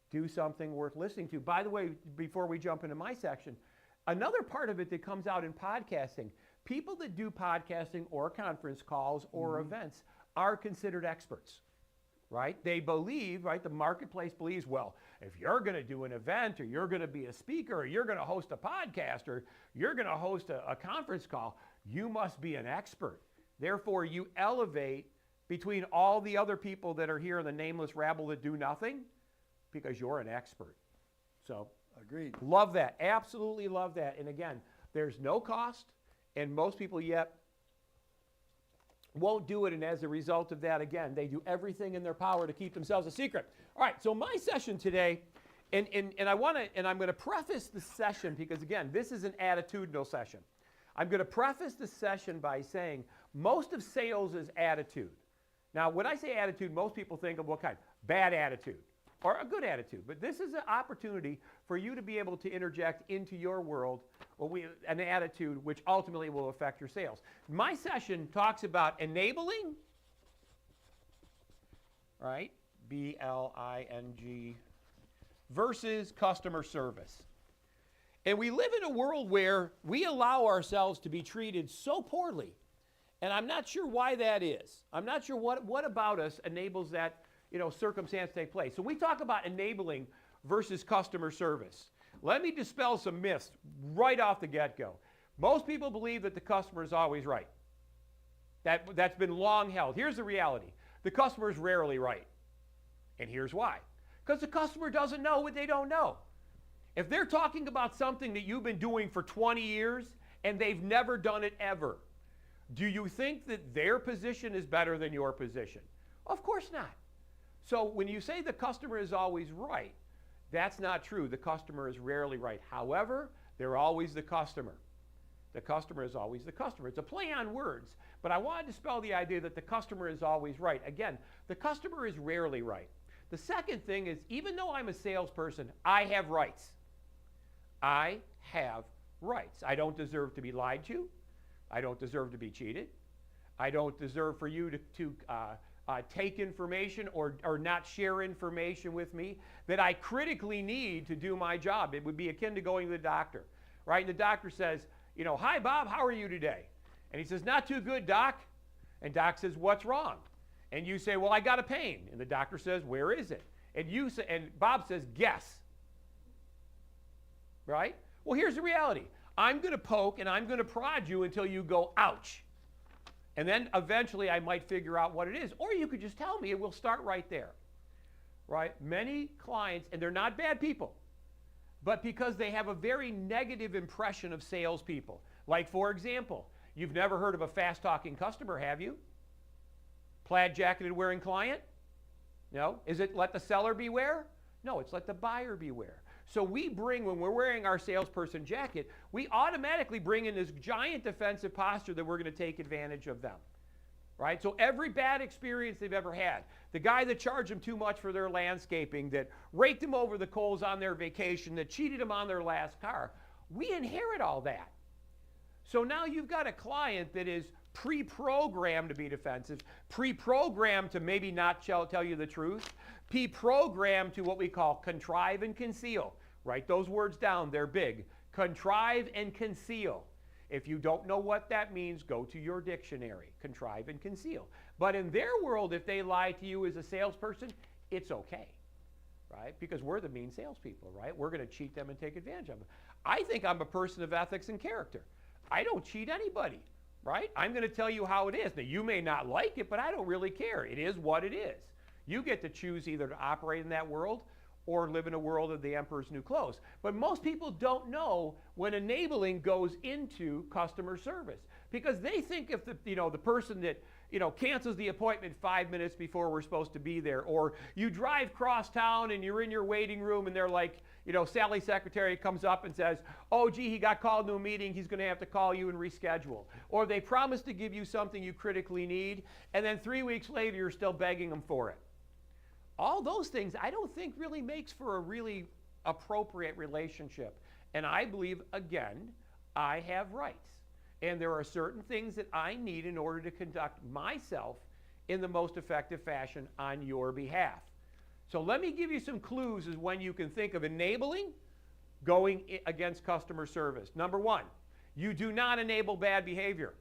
S1: Do something worth listening to. By the way, before we jump into my section, another part of it that comes out in podcasting, people that do podcasting or conference calls or events are considered experts. Right? They believe, right? The marketplace believes, well, if you're going to do an event, or you're going to be a speaker, or you're going to host a podcast, or you're going to host a conference call, you must be an expert. Therefore, you elevate between all the other people that are here in the nameless rabble that do nothing, because you're an expert. So
S3: Agreed.
S1: Love that. Absolutely love that. And again, there's no cost, and most people yet won't do it. And as a result of that, again, they do everything in their power to keep themselves a secret. All right, so my session today, and I'm going to preface the session because, again, this is an attitudinal session. I'm going to preface the session by saying most of sales is attitude. Now, when I say attitude, most people think of what kind? Bad attitude or a good attitude. But this is an opportunity for you to be able to interject into your world an attitude which ultimately will affect your sales. My session talks about enabling, right? B-L-I-N-G, versus customer service. And we live in a world where we allow ourselves to be treated so poorly. And I'm not sure why that is. I'm not sure what about us enables that, circumstance to take place. So we talk about enabling versus customer service. Let me dispel some myths right off the get-go. Most people believe that the customer is always right. That's been long held. Here's the reality. The customer is rarely right. And here's why. Because the customer doesn't know what they don't know. If they're talking about something that you've been doing for 20 years and they've never done it ever, do you think that their position is better than your position? Of course not. So when you say the customer is always right, that's not true. The customer is rarely right. However, they're always the customer. The customer is always the customer. It's a play on words, but I want to dispel the idea that the customer is always right. Again, the customer is rarely right. The second thing is, even though I'm a salesperson, I have rights. I have rights. I don't deserve to be lied to. I don't deserve to be cheated. I don't deserve for you to take information or not share information with me that I critically need to do my job. It would be akin to going to the doctor, right? And the doctor says, "Hi, Bob, how are you today?" And he says, "Not too good, Doc." And Doc says, "What's wrong?" And you say, "Well, I got a pain." And the doctor says, "Where is it?" And Bob says, "Guess." Right? Well, here's the reality. I'm going to poke and I'm going to prod you until you go, "Ouch." And then eventually I might figure out what it is. Or you could just tell me and we'll start right there. Right? Many clients, and they're not bad people, but because they have a very negative impression of salespeople. Like, for example, you've never heard of a fast-talking customer, have you? Plaid-jacketed wearing client? No. Is it let the seller beware? No, it's let the buyer beware. So when we're wearing our salesperson jacket, we automatically bring in this giant defensive posture that we're going to take advantage of them. Right? So every bad experience they've ever had, the guy that charged them too much for their landscaping, that raked them over the coals on their vacation, that cheated them on their last car, we inherit all that. So now you've got a client that is pre-programmed to be defensive, pre-programmed to maybe not tell you the truth, pre-programmed to what we call contrive and conceal. Write those words down, they're big. Contrive and conceal. If you don't know what that means, go to your dictionary. Contrive and conceal. But in their world, if they lie to you as a salesperson, it's okay, right? Because we're the mean salespeople, right? We're going to cheat them and take advantage of them. I think I'm a person of ethics and character. I don't cheat anybody, right? I'm going to tell you how it is. Now, you may not like it, but I don't really care. It is what it is. You get to choose either to operate in that world or live in a world of the emperor's new clothes. But most people don't know when enabling goes into customer service, because they think if the person that cancels the appointment 5 minutes before we're supposed to be there, or you drive cross town and you're in your waiting room and they're like, Sally's secretary comes up and says, "Oh, gee, he got called to a meeting, he's going to have to call you and reschedule." Or they promise to give you something you critically need, and then 3 weeks later you're still begging them for it. All those things I don't think really makes for a really appropriate relationship. And I believe, again, I have rights. And there are certain things that I need in order to conduct myself in the most effective fashion on your behalf. So let me give you some clues as when you can think of enabling going against customer service. Number one, you do not enable bad behavior.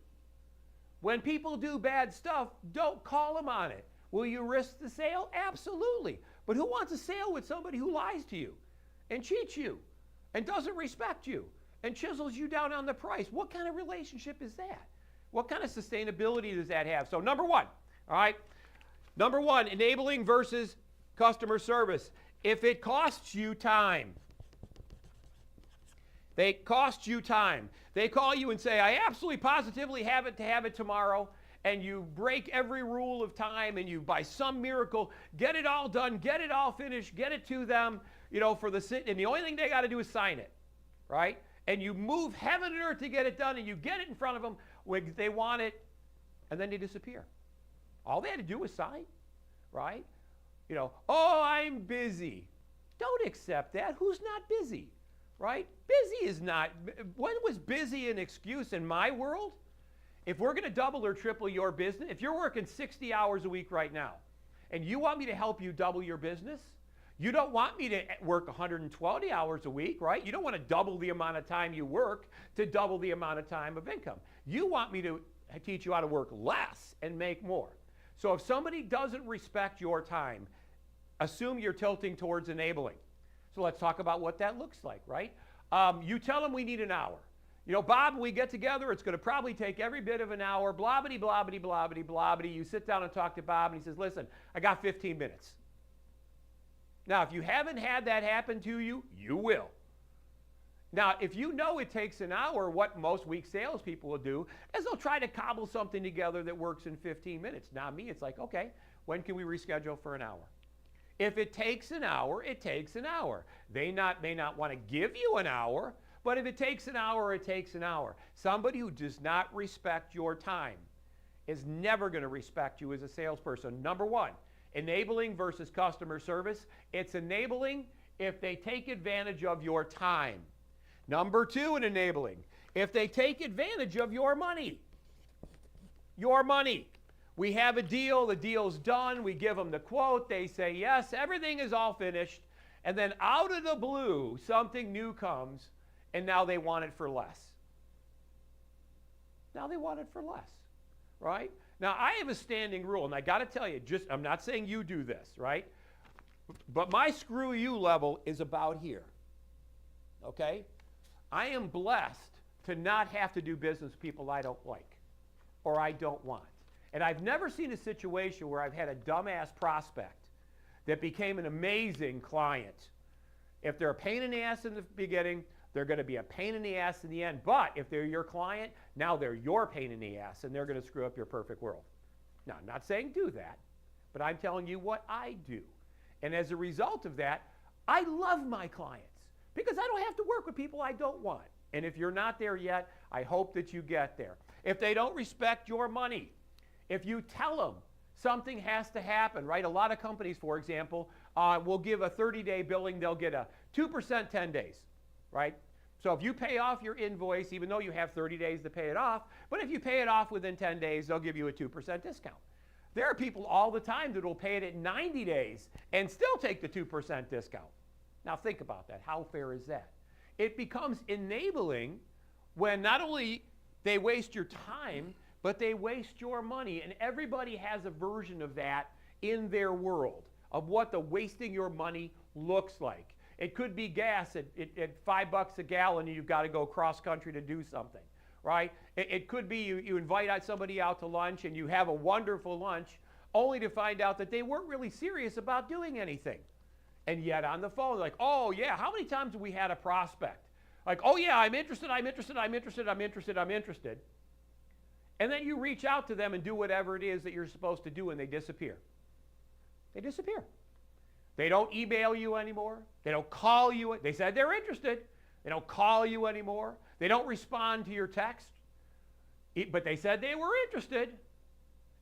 S1: When people do bad stuff, don't call them on it. Will you risk the sale? Absolutely. But who wants a sale with somebody who lies to you and cheats you and doesn't respect you and chisels you down on the price? What kind of relationship is that? What kind of sustainability does that have? So number one, all right? Number one, enabling versus customer service. If it costs you time, They cost you time. They call you and say, I absolutely positively have it tomorrow. And you break every rule of time and you, by some miracle, get it all done, get it all finished, get it to them, for the sit. And the only thing they got to do is sign it, right? And you move heaven and earth to get it done, and you get it in front of them when they want it, and then they disappear. All they had to do was sign, right? Oh, I'm busy. Don't accept that. Who's not busy, right? Busy is not. When was busy an excuse in my world? If we're going to double or triple your business, if you're working 60 hours a week right now, and you want me to help you double your business, you don't want me to work 120 hours a week, right? You don't want to double the amount of time you work to double the amount of time of income. You want me to teach you how to work less and make more. So if somebody doesn't respect your time, assume you're tilting towards enabling. So let's talk about what that looks like, right? You tell them we need an hour. Bob, when we get together, it's going to probably take every bit of an hour, blobbity, blobbity, blobbity, blobbity. You sit down and talk to Bob, and he says, listen, I got 15 minutes. Now, if you haven't had that happen to you, you will. Now, if you know it takes an hour, what most weak salespeople will do is they'll try to cobble something together that works in 15 minutes. Now, me, it's like, okay, when can we reschedule for an hour? If it takes an hour, it takes an hour. They may not want to give you an hour, but if it takes an hour, it takes an hour. Somebody who does not respect your time is never going to respect you as a salesperson. Number one, enabling versus customer service. It's enabling if they take advantage of your time. Number two in enabling, if they take advantage of your money. Your money. We have a deal, the deal's done, we give them the quote, they say yes, everything is all finished, and then out of the blue, something new comes, and now they want it for less. Now they want it for less, right? Now I have a standing rule, and I got to tell you, I'm not saying you do this, right? But my screw you level is about here, okay? I am blessed to not have to do business with people I don't like or I don't want. And I've never seen a situation where I've had a dumbass prospect that became an amazing client. If they're a pain in the ass in the beginning, they're going to be a pain in the ass in the end. But if they're your client, now they're your pain in the ass, and they're going to screw up your perfect world. Now, I'm not saying do that, but I'm telling you what I do. And as a result of that, I love my clients because I don't have to work with people I don't want. And if you're not there yet, I hope that you get there. If they don't respect your money, if you tell them something has to happen, right? A lot of companies, for example, will give a 30-day billing. They'll get a 2% 10 days, right? So if you pay off your invoice, even though you have 30 days to pay it off, but if you pay it off within 10 days, they'll give you a 2% discount. There are people all the time that will pay it at 90 days and still take the 2% discount. Now think about that. How fair is that? It becomes enabling when not only they waste your time, but they waste your money, and everybody has a version of that in their world, of what the wasting your money looks like. It could be gas at $5 a gallon and you've got to go cross country to do something, right? It could be you invite somebody out to lunch and you have a wonderful lunch only to find out that they weren't really serious about doing anything. And yet on the phone, like, oh yeah, how many times have we had a prospect? Like, oh yeah, I'm interested. And then you reach out to them and do whatever it is that you're supposed to do, and they disappear. They disappear. They don't email you anymore. They don't call you. They said they're interested. They don't call you anymore. They don't respond to your text. But they said they were interested,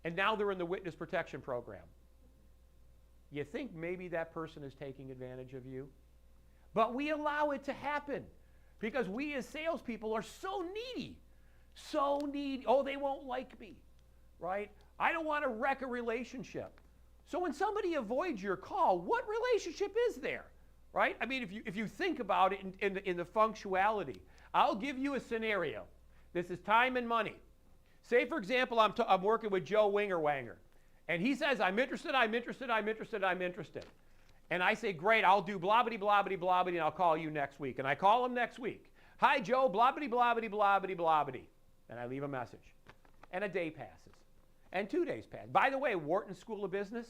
S1: and now they're in the witness protection program. You think maybe that person is taking advantage of you? But we allow it to happen because we as salespeople are so needy. So needy. Oh, they won't like me, right? I don't want to wreck a relationship. So when somebody avoids your call, what relationship is there, right? I mean, if you think about it in the functionality, I'll give you a scenario. This is time and money. Say, for example, I'm working with Joe Wingerwanger, and he says, I'm interested. And I say, great, I'll do blobbity, blobbity, blobbity, and I'll call you next week. And I call him next week. Hi, Joe, blobbity, blobbity, blobbity, blobbity. And I leave a message. And a day passes. And 2 days pass. By the way, Wharton School of Business,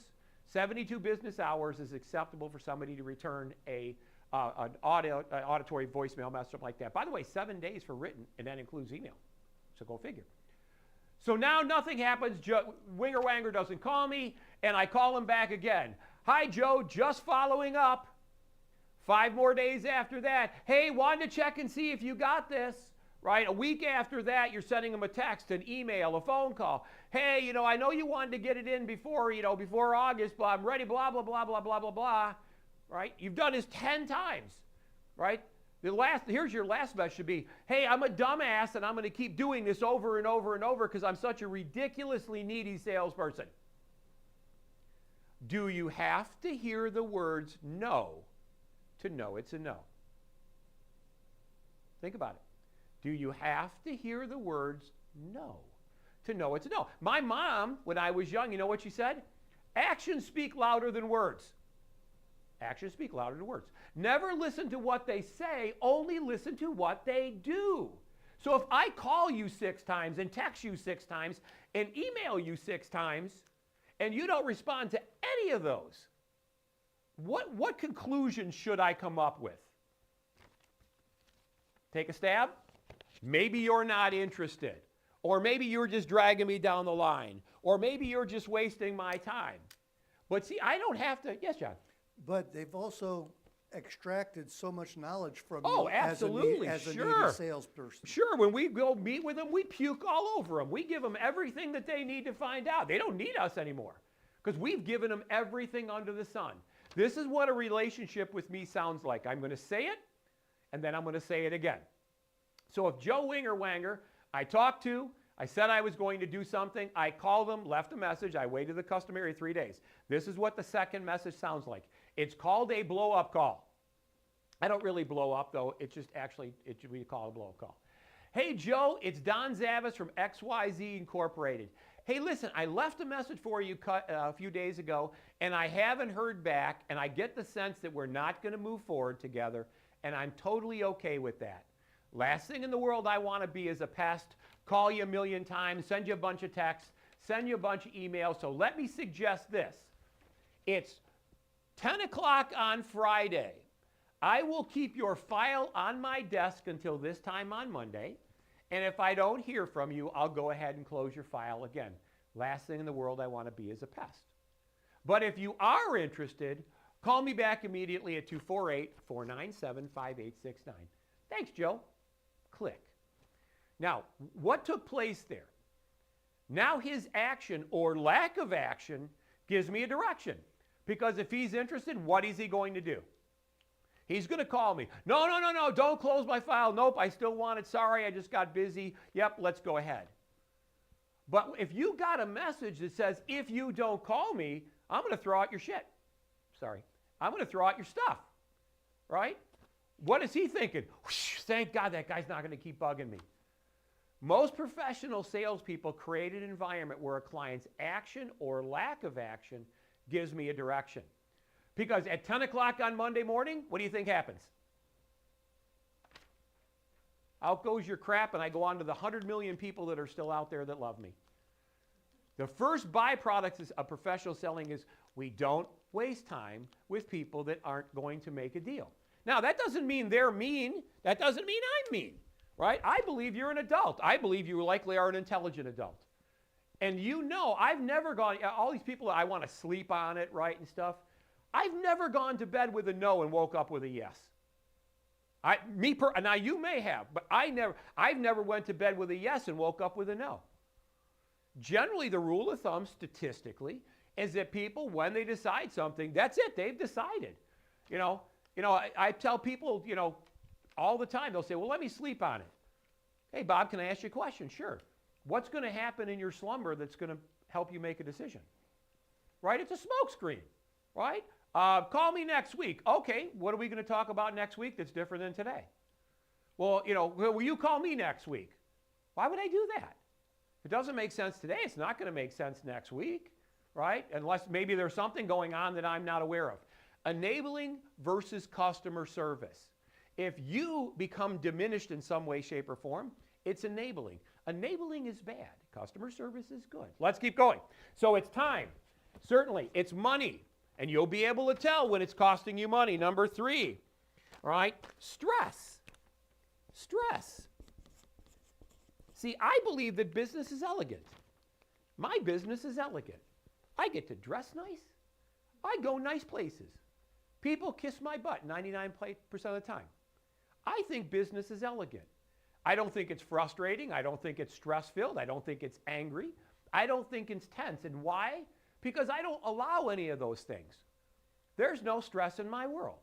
S1: 72 business hours is acceptable for somebody to return a an auditory voicemail message, something like that. By the way, 7 days for written, and that includes email. So go figure. So now nothing happens. Winger Wanger doesn't call me, and I call him back again. Hi, Joe, just following up. 5 more days after that. Hey, wanted to check and see if you got this. Right? A week after that, you're sending him a text, an email, a phone call. Hey, I know you wanted to get it in before, before August, but I'm ready, blah, blah, blah, blah, blah, blah, blah. Right? You've done this 10 times. Right? Here's your last message should be, hey, I'm a dumbass, and I'm going to keep doing this over and over and over because I'm such a ridiculously needy salesperson. Do you have to hear the words no to know it's a no? Think about it. Do you have to hear the words no to know it's a no? My mom, when I was young, you know what she said? Actions speak louder than words. Actions speak louder than words. Never listen to what they say, only listen to what they do. So if I call you 6 times and text you 6 times and email you 6 times and you don't respond to any of those, what conclusion should I come up with? Take a stab? Maybe you're not interested. Or maybe you're just dragging me down the line. Or maybe you're just wasting my time. But see, I don't have to. Yes, John?
S3: But they've also extracted so much knowledge from
S1: Oh,
S3: you
S1: absolutely,
S3: as a
S1: sure.
S3: needy salesperson.
S1: Sure, when we go meet with them, we puke all over them. We give them everything that they need to find out. They don't need us anymore because we've given them everything under the sun. This is what a relationship with me sounds like. I'm going to say it, and then I'm going to say it again. So if Joe Winger Wanger, I talked to, I said I was going to do something, I called them, left a message, I waited the customary 3 days. This is what the second message sounds like. It's called a blow-up call. I don't really blow up, though. It's just actually, we call it a blow-up call. Hey, Joe, it's Don Zavis from XYZ Incorporated. Hey, listen, I left a message for you a few days ago, and I haven't heard back, and I get the sense that we're not going to move forward together, and I'm totally okay with that. Last thing in the world I want to be is a pest, call you a million times, send you a bunch of texts, send you a bunch of emails. So let me suggest this. It's 10 o'clock on Friday. I will keep your file on my desk until this time on Monday. And if I don't hear from you, I'll go ahead and close your file again. Last thing in the world I want to be is a pest. But if you are interested, call me back immediately at 248-497-5869. Thanks, Joe. Click. Now, what took place there? Now his action or lack of action gives me a direction. Because if he's interested, what is he going to do? He's going to call me. No, don't close my file. Nope, I still want it. Sorry, I just got busy. Yep, let's go ahead. But if you got a message that says, if you don't call me, I'm going to throw out your shit. Sorry. I'm going to throw out your stuff. Right? What is he thinking? Whoosh, thank God that guy's not going to keep bugging me. Most professional salespeople create an environment where a client's action or lack of action gives me a direction. Because at 10 o'clock on Monday morning, what do you think happens? Out goes your crap, and I go on to the 100 million people that are still out there that love me. The first byproduct of professional selling is we don't waste time with people that aren't going to make a deal. Now, that doesn't mean they're mean. That doesn't mean I'm mean, right? I believe you're an adult. I believe you likely are an intelligent adult. And I've never gone, all these people, I want to sleep on it, right, and stuff. I've never gone to bed with a no and woke up with a yes. Now, you may have, but I've never went to bed with a yes and woke up with a no. Generally, the rule of thumb, statistically, is that people, when they decide something, that's it. They've decided. I tell people, all the time, they'll say, well, let me sleep on it. Hey, Bob, can I ask you a question? Sure. What's going to happen in your slumber that's going to help you make a decision? Right? It's a smokescreen, right? Call me next week. Okay, what are we going to talk about next week that's different than today? Well, will you call me next week? Why would I do that? If it doesn't make sense today, it's not going to make sense next week, right? Unless maybe there's something going on that I'm not aware of. Enabling versus customer service. If you become diminished in some way, shape, or form, it's enabling. Enabling is bad. Customer service is good. Let's keep going. So it's time. Certainly, it's money. And you'll be able to tell when it's costing you money. Number 3, All right? Stress. Stress. See, I believe that business is elegant. My business is elegant. I get to dress nice. I go nice places. People kiss my butt 99% of the time. I think business is elegant. I don't think it's frustrating. I don't think it's stress-filled. I don't think it's angry. I don't think it's tense. And why? Because I don't allow any of those things. There's no stress in my world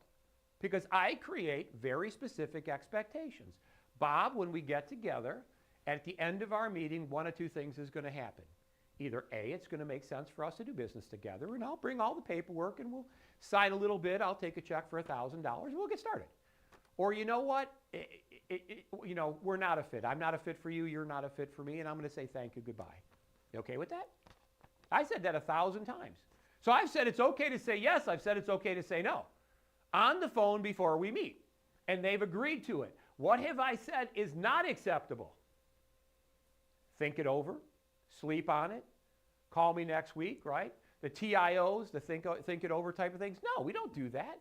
S1: because I create very specific expectations. Bob, when we get together, at the end of our meeting, one of two things is going to happen. Either A, it's going to make sense for us to do business together, and I'll bring all the paperwork and we'll sign a little bit. I'll take a check for $1,000. We'll get started. Or you know what? We're not a fit. I'm not a fit for you. You're not a fit for me. And I'm going to say thank you, goodbye. You okay with that? I said that 1,000 times. So I've said it's okay to say yes. I've said it's okay to say no. On the phone before we meet. And they've agreed to it. What have I said is not acceptable? Think it over. Sleep on it. Call me next week, right? The TIOs, the think it over type of things. No, we don't do that.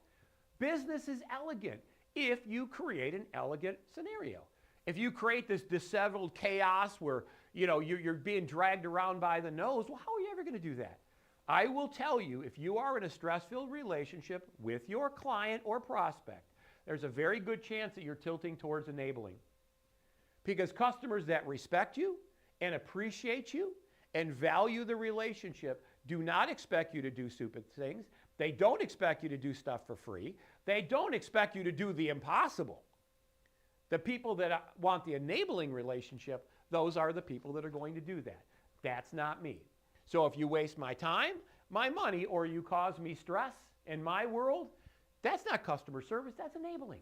S1: Business is elegant if you create an elegant scenario. If you create this disheveled chaos where you're being dragged around by the nose, well, how are you ever going to do that? I will tell you, if you are in a stress-filled relationship with your client or prospect, there's a very good chance that you're tilting towards enabling. Because customers that respect you and appreciate you and value the relationship do not expect you to do stupid things. They don't expect you to do stuff for free. They don't expect you to do the impossible. The people that want the enabling relationship, those are the people that are going to do that. That's not me. So if you waste my time, my money, or you cause me stress in my world, that's not customer service, that's enabling.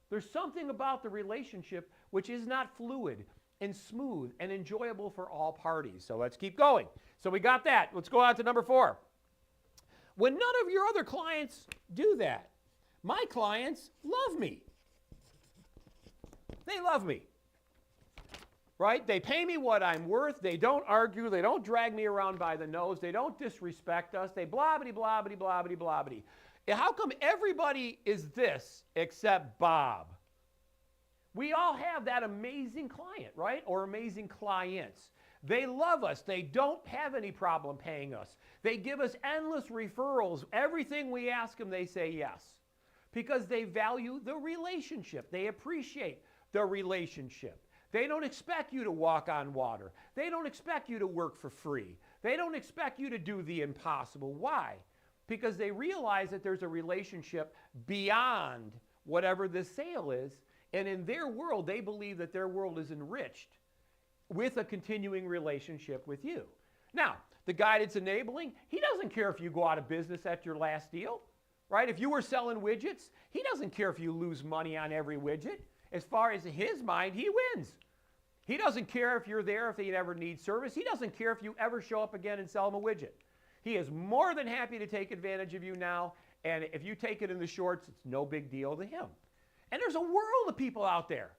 S1: There's something about the relationship which is not fluid and smooth and enjoyable for all parties. So let's keep going. So we got that. Let's go on to number 4. When none of your other clients do that, my clients love me. They love me. Right? They pay me what I'm worth. They don't argue. They don't drag me around by the nose. They don't disrespect us. They blobbity, blobbity, blobbity, blobbity. How come everybody is this except Bob? We all have that amazing client, right? Or amazing clients. They love us. They don't have any problem paying us. They give us endless referrals. Everything we ask them, they say yes. Because they value the relationship. They appreciate the relationship. They don't expect you to walk on water. They don't expect you to work for free. They don't expect you to do the impossible. Why? Because they realize that there's a relationship beyond whatever this sale is. And in their world, they believe that their world is enriched with a continuing relationship with you. Now, the guy that's enabling, he doesn't care if you go out of business at your last deal, right? If you were selling widgets, he doesn't care if you lose money on every widget. As far as his mind, he wins. He doesn't care if you're there, if he ever needs service. He doesn't care if you ever show up again and sell him a widget. He is more than happy to take advantage of you now, and if you take it in the shorts, it's no big deal to him. And there's a world of people out there,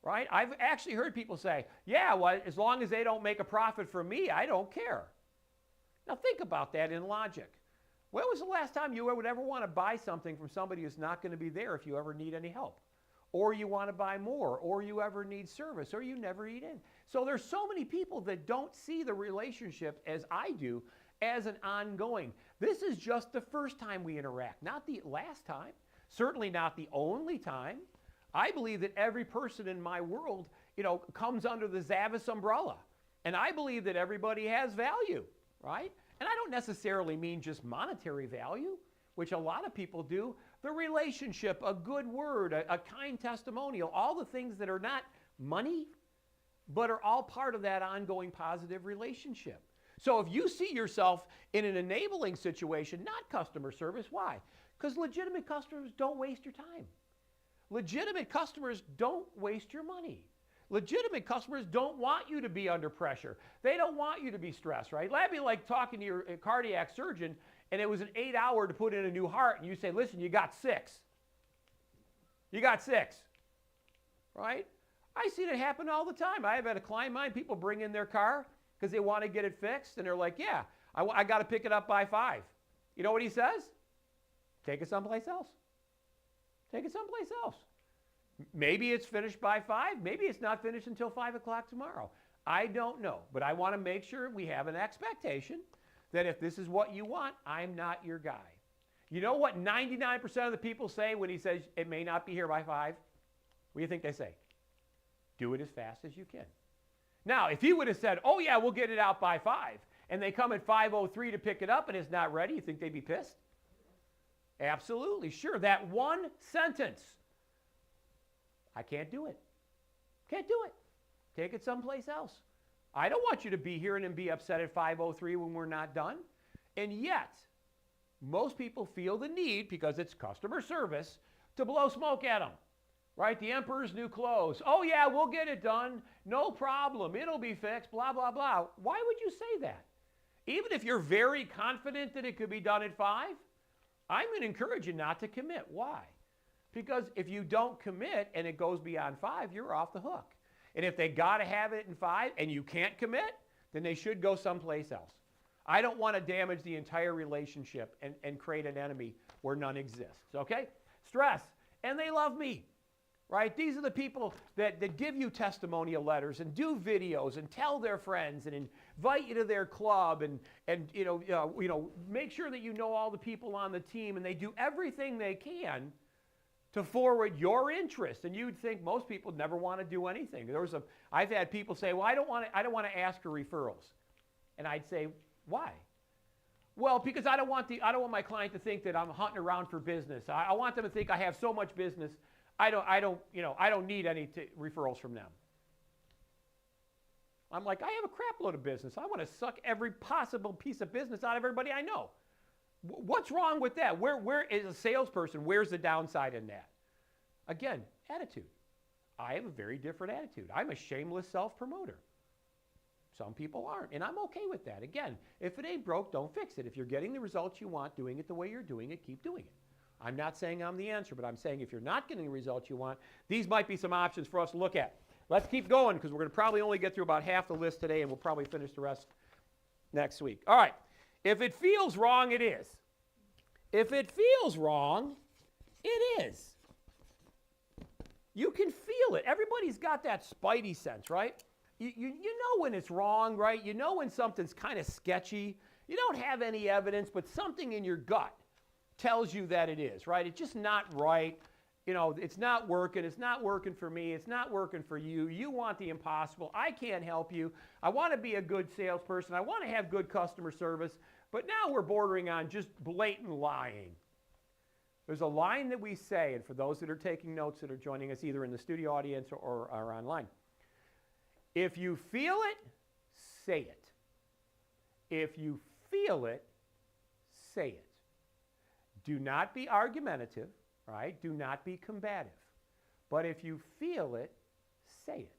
S1: right? I've actually heard people say, yeah, well, as long as they don't make a profit for me, I don't care. Now think about that in logic. When was the last time you would ever want to buy something from somebody who's not going to be there if you ever need any help? Or you want to buy more, or you ever need service, or you never eat in. So there's so many people that don't see the relationship as I do as an ongoing. This is just the first time we interact, not the last time, certainly not the only time. I believe that every person in my world, comes under the Zavis umbrella. And I believe that everybody has value, right? And I don't necessarily mean just monetary value, which a lot of people do. The relationship, a good word, a kind testimonial, all the things that are not money, but are all part of that ongoing positive relationship. So if you see yourself in an enabling situation, not customer service, why? Because legitimate customers don't waste your time. Legitimate customers don't waste your money. Legitimate customers don't want you to be under pressure. They don't want you to be stressed, right? That'd be like talking to your cardiac surgeon and it was an 8-hour to put in a new heart, and you say, listen, you got 6. You got 6, right? I see it happen all the time. I have had a client of mine, people bring in their car because they want to get it fixed, and they're like, yeah, I got to pick it up by 5. You know what he says? Take it someplace else. Take it someplace else. Maybe it's finished by 5. Maybe it's not finished until 5 o'clock tomorrow. I don't know. But I want to make sure we have an expectation that if this is what you want, I'm not your guy. You know what 99% of the people say when he says it may not be here by 5? What do you think they say? Do it as fast as you can. Now, if he would have said, oh yeah, we'll get it out by 5, and they come at 5:03 to pick it up and it's not ready, you think they'd be pissed? Absolutely. Sure, that one sentence, I can't do it. Can't do it. Take it someplace else. I don't want you to be here and then be upset at 5:03 when we're not done. And yet, most people feel the need, because it's customer service, to blow smoke at them. Right? The emperor's new clothes. Oh yeah, we'll get it done. No problem. It'll be fixed. Blah, blah, blah. Why would you say that? Even if you're very confident that it could be done at 5, I'm going to encourage you not to commit. Why? Because if you don't commit and it goes beyond 5, you're off the hook. And if they got to have it in 5 and you can't commit, then they should go someplace else. I don't want to damage the entire relationship and create an enemy where none exists. Okay? Stress. And they love me. Right? These are the people that give you testimonial letters and do videos and tell their friends and invite you to their club and make sure that you know all the people on the team, and they do everything they can to forward your interest. And you'd think most people never want to do anything. I've had people say, well, I don't want to ask for referrals. And I'd say, why? Well, because I don't want my client to think that I'm hunting around for business. I want them to think I have so much business. I don't need any referrals from them. I'm like, I have a crap load of business. I want to suck every possible piece of business out of everybody I know. What's wrong with that? Where is a salesperson? Where's the downside in that? Again, attitude. I have a very different attitude. I'm a shameless self-promoter. Some people aren't, and I'm okay with that. Again, if it ain't broke, don't fix it. If you're getting the results you want, doing it the way you're doing it, keep doing it. I'm not saying I'm the answer, but I'm saying if you're not getting the results you want, these might be some options for us to look at. Let's keep going, because we're going to probably only get through about half the list today, and we'll probably finish the rest next week. All right. If it feels wrong, it is. If it feels wrong, it is. You can feel it. Everybody's got that spidey sense, right? You know when it's wrong, right? You know when something's kind of sketchy. You don't have any evidence, but something in your gut tells you that it is, right? It's just not right. It's not working. It's not working for me. It's not working for you. You want the impossible. I can't help you. I want to be a good salesperson. I want to have good customer service. But now we're bordering on just blatant lying. There's a line that we say, and for those that are taking notes that are joining us either in the studio audience or online, if you feel it, say it. If you feel it, say it. Do not be argumentative, right? Do not be combative. But if you feel it, say it.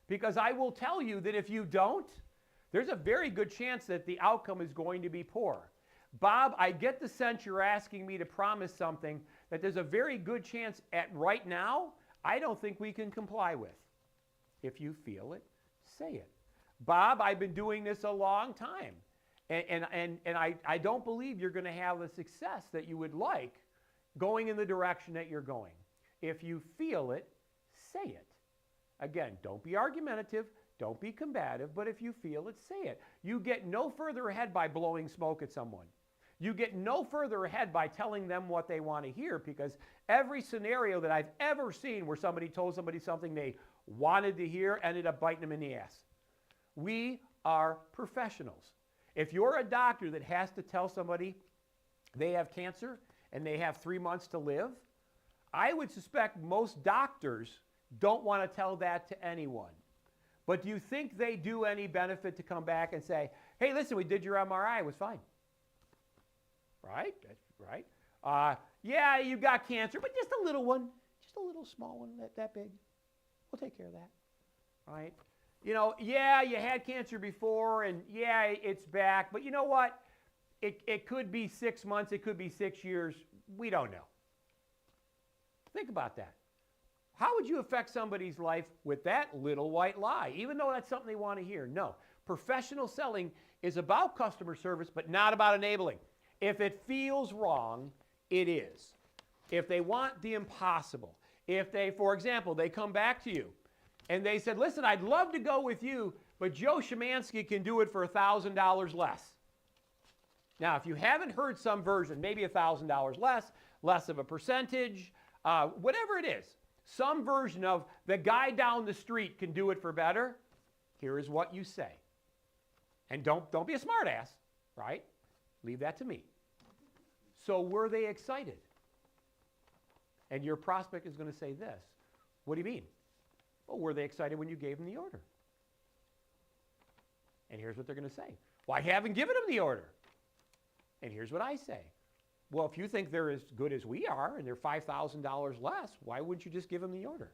S1: Because I will tell you that if you don't, there's a very good chance that the outcome is going to be poor. Bob, I get the sense you're asking me to promise something that there's a very good chance at right now, I don't think we can comply with. If you feel it, say it. Bob, I've been doing this a long time. And I don't believe you're going to have the success that you would like going in the direction that you're going. If you feel it, say it. Again, don't be argumentative, don't be combative, but if you feel it, say it. You get no further ahead by blowing smoke at someone. You get no further ahead by telling them what they want to hear, because every scenario that I've ever seen where somebody told somebody something they wanted to hear ended up biting them in the ass. We are professionals. If you're a doctor that has to tell somebody they have cancer and they have 3 months to live, I would suspect most doctors don't want to tell that to anyone. But do you think they do any benefit to come back and say, hey, listen, we did your MRI, it was fine? Right? That's right. Yeah, you got cancer, but just a little one, just a little small one, that big. We'll take care of that. Right? Yeah, you had cancer before, and yeah, it's back. But you know what? It could be 6 months. It could be 6 years. We don't know. Think about that. How would you affect somebody's life with that little white lie, even though that's something they want to hear? No. Professional selling is about customer service, but not about enabling. If it feels wrong, it is. if they want the impossible, if they, for example, they come back to you and they said, listen, I'd love to go with you, but Joe Szymanski can do it for $1,000 less. Now, if you haven't heard some version, maybe $1,000 less, less of a percentage, whatever it is, some version of the guy down the street can do it for better, here is what you say. And don't be a smartass, right? Leave that to me. So were they excited? And your prospect is going to say this. What do you mean? Well, were they excited when you gave them the order? And here's what they're going to say. Well, I haven't given them the order. And here's what I say. Well, if you think they're as good as we are and they're $5,000 less, why wouldn't you just give them the order?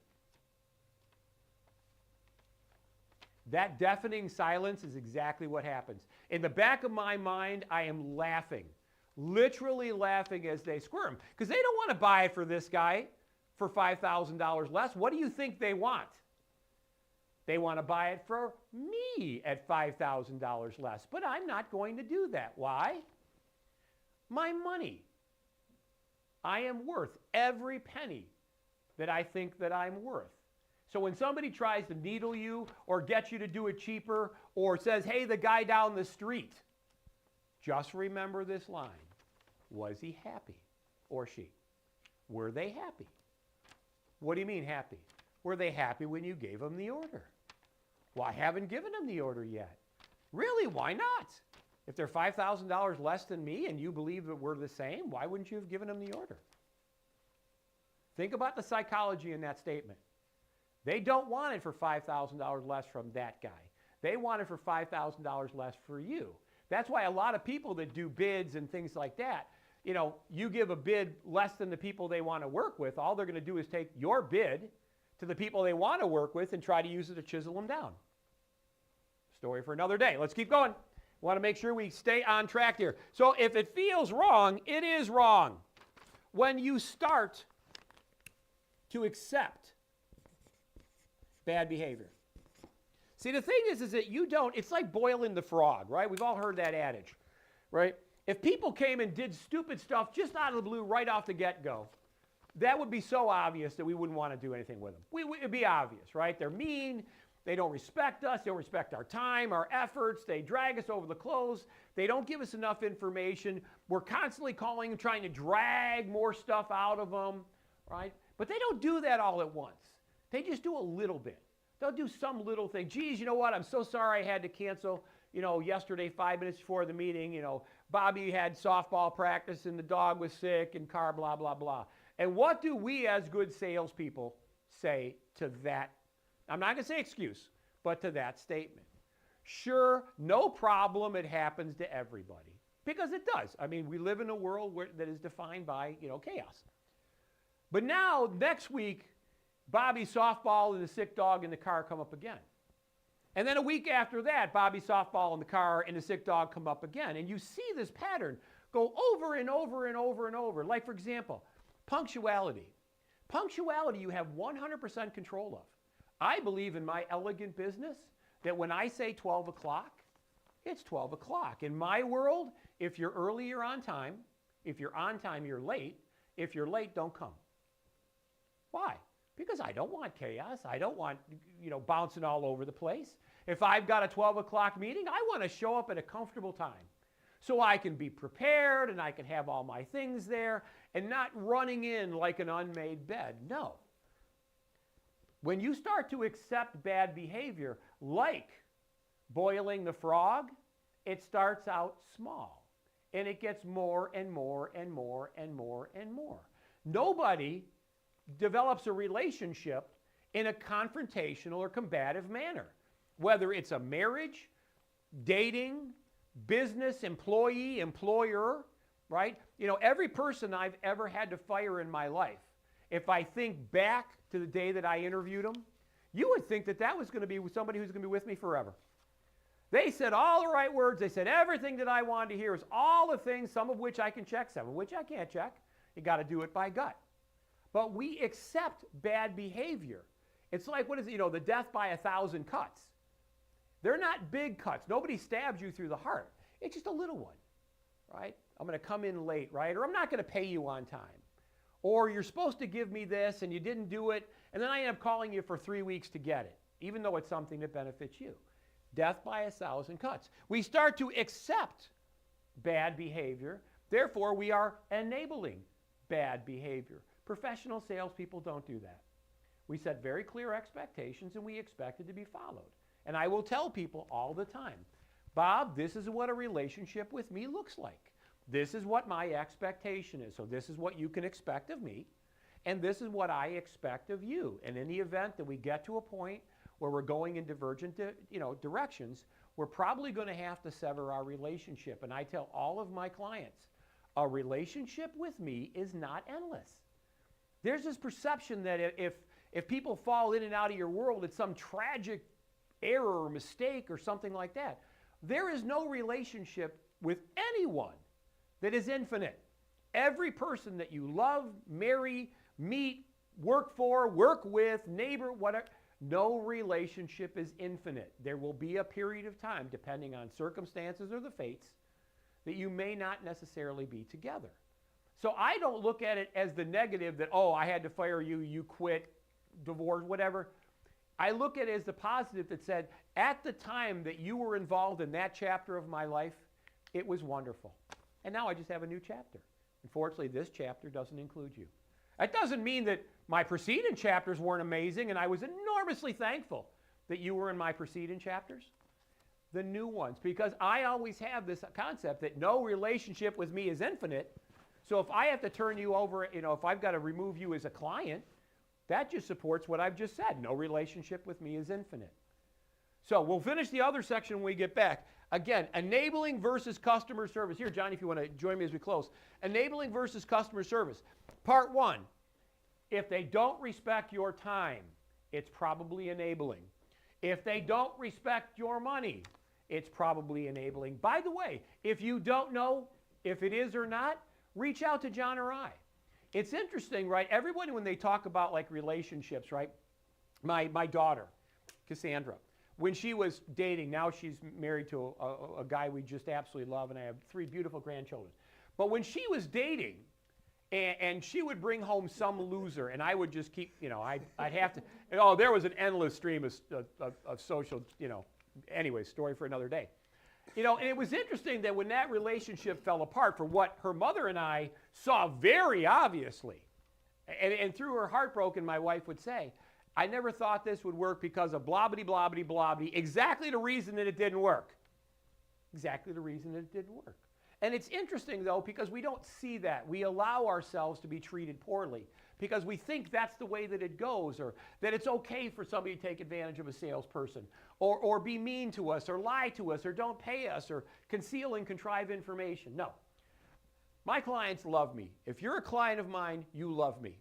S1: That deafening silence is exactly what happens. In the back of my mind, I am laughing, literally laughing as they squirm, because they don't want to buy it for this guy for $5,000 less. What do you think they want? They want to buy it for me at $5,000 less, but I'm not going to do that. Why? My money. I am worth every penny that I think that I'm worth. So when somebody tries to needle you or get you to do it cheaper or says, hey, the guy down the street, just remember this line. Was he happy or she? Were they happy? What do you mean happy? Were they happy when you gave them the order? Well, I haven't given them the order yet. Really, why not? If they're $5,000 less than me and you believe that we're the same, why wouldn't you have given them the order? Think about the psychology in that statement. They don't want it for $5,000 less from that guy. They want it for $5,000 less for you. That's why a lot of people that do bids and things like that, you know, you give a bid less than the people they want to work with, all they're going to do is take your bid to the people they want to work with and try to use it to chisel them down. Story for another day. Let's keep going. Want to make sure we stay on track here. So if it feels wrong, it is wrong. When you start to accept bad behavior. See, the thing is that you don't, it's like boiling the frog, right? We've all heard that adage, right? If people came and did stupid stuff just out of the blue right off the get-go, that would be so obvious that we wouldn't want to do anything with them. It'd be obvious, right? They're mean. They don't respect us. They don't respect our time, our efforts. They drag us over the clothes. They don't give us enough information. We're constantly calling them, trying to drag more stuff out of them, right? But they don't do that all at once. They just do a little bit. They'll do some little thing. Geez, you know what? I'm so sorry I had to cancel, yesterday 5 minutes before the meeting. Bobby had softball practice and the dog was sick and car, blah, blah, blah. And what do we as good salespeople say to that? I'm not going to say excuse, but to that statement. Sure, no problem, it happens to everybody. Because it does. I mean, we live in a world that is defined by, chaos. But now, next week, Bobby's softball and the sick dog in the car come up again. And then a week after that, Bobby's softball in the car and the sick dog come up again. And you see this pattern go over and over and over and over. Like, for example, punctuality. Punctuality you have 100% control of. I believe in my elegant business that when I say 12 o'clock, it's 12 o'clock. In my world, if you're early, you're on time. If you're on time, you're late. If you're late, don't come. Why? Because I don't want chaos. I don't want, bouncing all over the place. If I've got a 12 o'clock meeting, I want to show up at a comfortable time so I can be prepared and I can have all my things there and not running in like an unmade bed. No. When you start to accept bad behavior, like boiling the frog, it starts out small and it gets more and more and more and more and more. Nobody develops a relationship in a confrontational or combative manner. Whether it's a marriage, dating, business, employee, employer, right? Every person I've ever had to fire in my life, if I think back to the day that I interviewed them, you would think that was going to be somebody who's going to be with me forever. They said all the right words. They said everything that I wanted to hear is all the things, some of which I can check, some of which I can't check. You got to do it by gut. But we accept bad behavior. It's like, the death by 1,000 cuts. They're not big cuts. Nobody stabs you through the heart. It's just a little one, right? I'm going to come in late, right? Or I'm not going to pay you on time. Or you're supposed to give me this and you didn't do it, and then I end up calling you for 3 weeks to get it, even though it's something that benefits you. Death by 1,000 cuts. We start to accept bad behavior. Therefore, we are enabling bad behavior. Professional salespeople don't do that. We set very clear expectations and we expect it to be followed. And I will tell people all the time, Bob, this is what a relationship with me looks like. This is what my expectation is. So this is what you can expect of me, and this is what I expect of you. And in the event that we get to a point where we're going in divergent directions, we're probably going to have to sever our relationship. And I tell all of my clients, a relationship with me is not endless. There's this perception that if people fall in and out of your world, it's some tragic error or mistake or something like that. There is no relationship with anyone that is infinite. Every person that you love, marry, meet, work for, work with, neighbor, whatever, no relationship is infinite. There will be a period of time, depending on circumstances or the fates, that you may not necessarily be together. So I don't look at it as the negative that, oh, I had to fire you, you quit, divorce, whatever. I look at it as the positive that said, at the time that you were involved in that chapter of my life, it was wonderful. And now I just have a new chapter. Unfortunately, this chapter doesn't include you. That doesn't mean that my preceding chapters weren't amazing, and I was enormously thankful that you were in my preceding chapters. The new ones, because I always have this concept that no relationship with me is infinite. So if I have to turn you over, if I've got to remove you as a client, that just supports what I've just said. No relationship with me is infinite. So we'll finish the other section when we get back. Again, enabling versus customer service. Here, Johnny, if you want to join me as we close. Enabling versus customer service. Part one, if they don't respect your time, it's probably enabling. If they don't respect your money, it's probably enabling. By the way, if you don't know if it is or not, reach out to John or I. It's interesting, right? Everyone, when they talk about like relationships, right? My daughter, Cassandra, when she was dating, now she's married to a guy we just absolutely love, and I have 3 beautiful grandchildren. But when she was dating, and she would bring home some loser, and I would just keep, I'd have to, there was an endless stream of social, anyway, story for another day. And it was interesting that when that relationship fell apart, for what her mother and I saw very obviously, and through her heartbroken, my wife would say, I never thought this would work because of blobbity, blobbity, blobbity, exactly the reason that it didn't work. Exactly the reason that it didn't work. And it's interesting, though, because we don't see that. We allow ourselves to be treated poorly because we think that's the way that it goes, or that it's okay for somebody to take advantage of a salesperson, or be mean to us, or lie to us, or don't pay us, or conceal and contrive information. No. My clients love me. If you're a client of mine, you love me.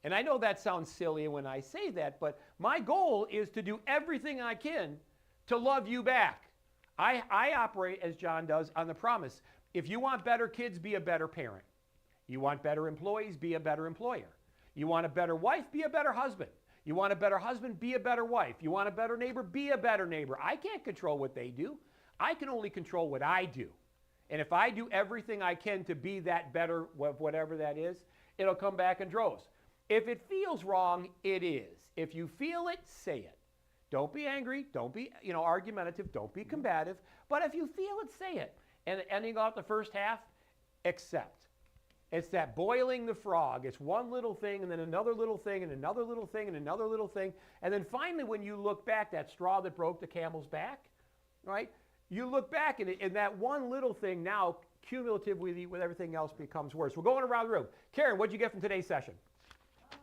S1: And I know that sounds silly when I say that, but my goal is to do everything I can to love you back. I operate, as John does, on the promise. If you want better kids, be a better parent. You want better employees, be a better employer. You want a better wife, be a better husband. You want a better husband, be a better wife. You want a better neighbor, be a better neighbor. I can't control what they do. I can only control what I do. And if I do everything I can to be that better, whatever that is, it'll come back in droves. If it feels wrong, it is. If you feel it, say it. Don't be angry. Don't be, argumentative. Don't be combative. But if you feel it, say it. And ending off the first half, accept. It's that boiling the frog. It's one little thing and then another little thing and another little thing and another little thing. And then finally, when you look back, that straw that broke the camel's back, right? You look back and that one little thing now, cumulatively with everything else, becomes worse. We're going around the room. Karen, what'd you get from today's session?
S2: I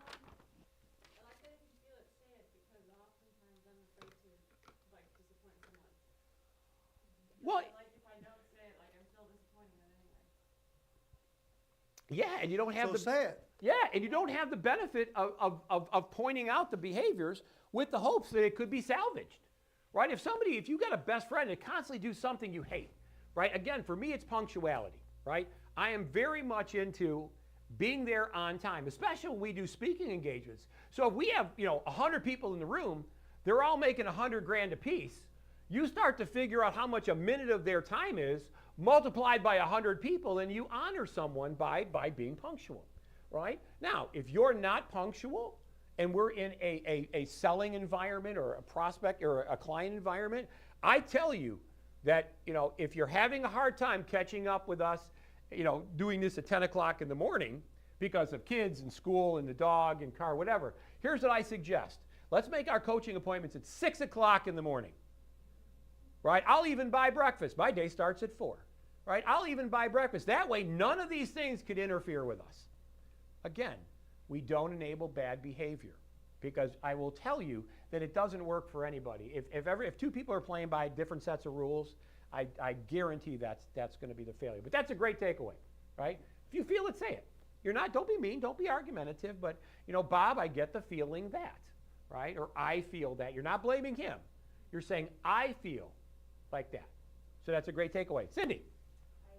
S2: like that if you feel it, say it, because oftentimes I'm afraid to, disappoint someone.
S1: Well,
S2: If I don't say it, I'm still disappointing them anyway.
S1: yeah, and you don't have
S3: So say it.
S1: Yeah, and you don't have the benefit of pointing out the behaviors with the hopes that it could be salvaged, right? If you got a best friend that constantly do something you hate, right? Again, for me, it's punctuality, right? I am very much into being there on time, especially when we do speaking engagements. So if we have, 100 people in the room, they're all making $100,000 a piece. You start to figure out how much a minute of their time is multiplied by 100 people, and you honor someone by being punctual. right? Now, if you're not punctual and we're in a selling environment or a prospect or a client environment, I tell you that, if you're having a hard time catching up with us, doing this at 10 o'clock in the morning because of kids and school and the dog and car, whatever, here's what I suggest. Let's make our coaching appointments at 6 o'clock in the morning, right? I'll even buy breakfast. My day starts at 4, right? I'll even buy breakfast. That way, none of these things could interfere with us. Again, we don't enable bad behavior, because I will tell you that it doesn't work for anybody. If two people are playing by different sets of rules, I guarantee that's going to be the failure. But that's a great takeaway, right? If you feel it, say it. Don't be mean, don't be argumentative, but, Bob, I get the feeling that, right? Or I feel that. You're not blaming him. You're saying, I feel like that. So that's a great takeaway. Cindy.
S2: I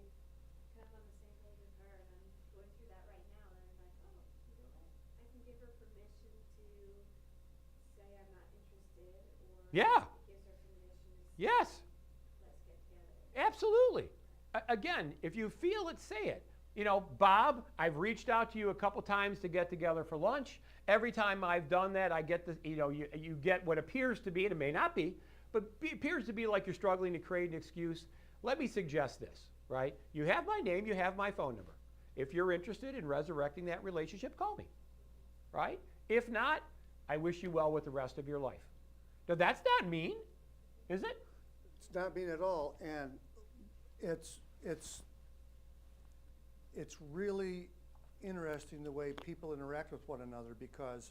S2: kind of on the same page as her, and I'm going through that right now, and I'm like, oh, you know what? I can give her permission to say I'm not interested, or
S1: Yeah.
S2: it gives her permission to say,
S1: Yes.
S2: let's get together.
S1: Absolutely. Again, if you feel it, say it. Bob, I've reached out to you a couple times to get together for lunch. Every time I've done that, I get you get what appears to be, and it may not be, but appears to be like you're struggling to create an excuse. Let me suggest this, right? You have my name, you have my phone number. If you're interested in resurrecting that relationship, call me, right? If not, I wish you well with the rest of your life. Now, that's not mean, is it?
S3: It's not mean at all, and it's really interesting the way people interact with one another, because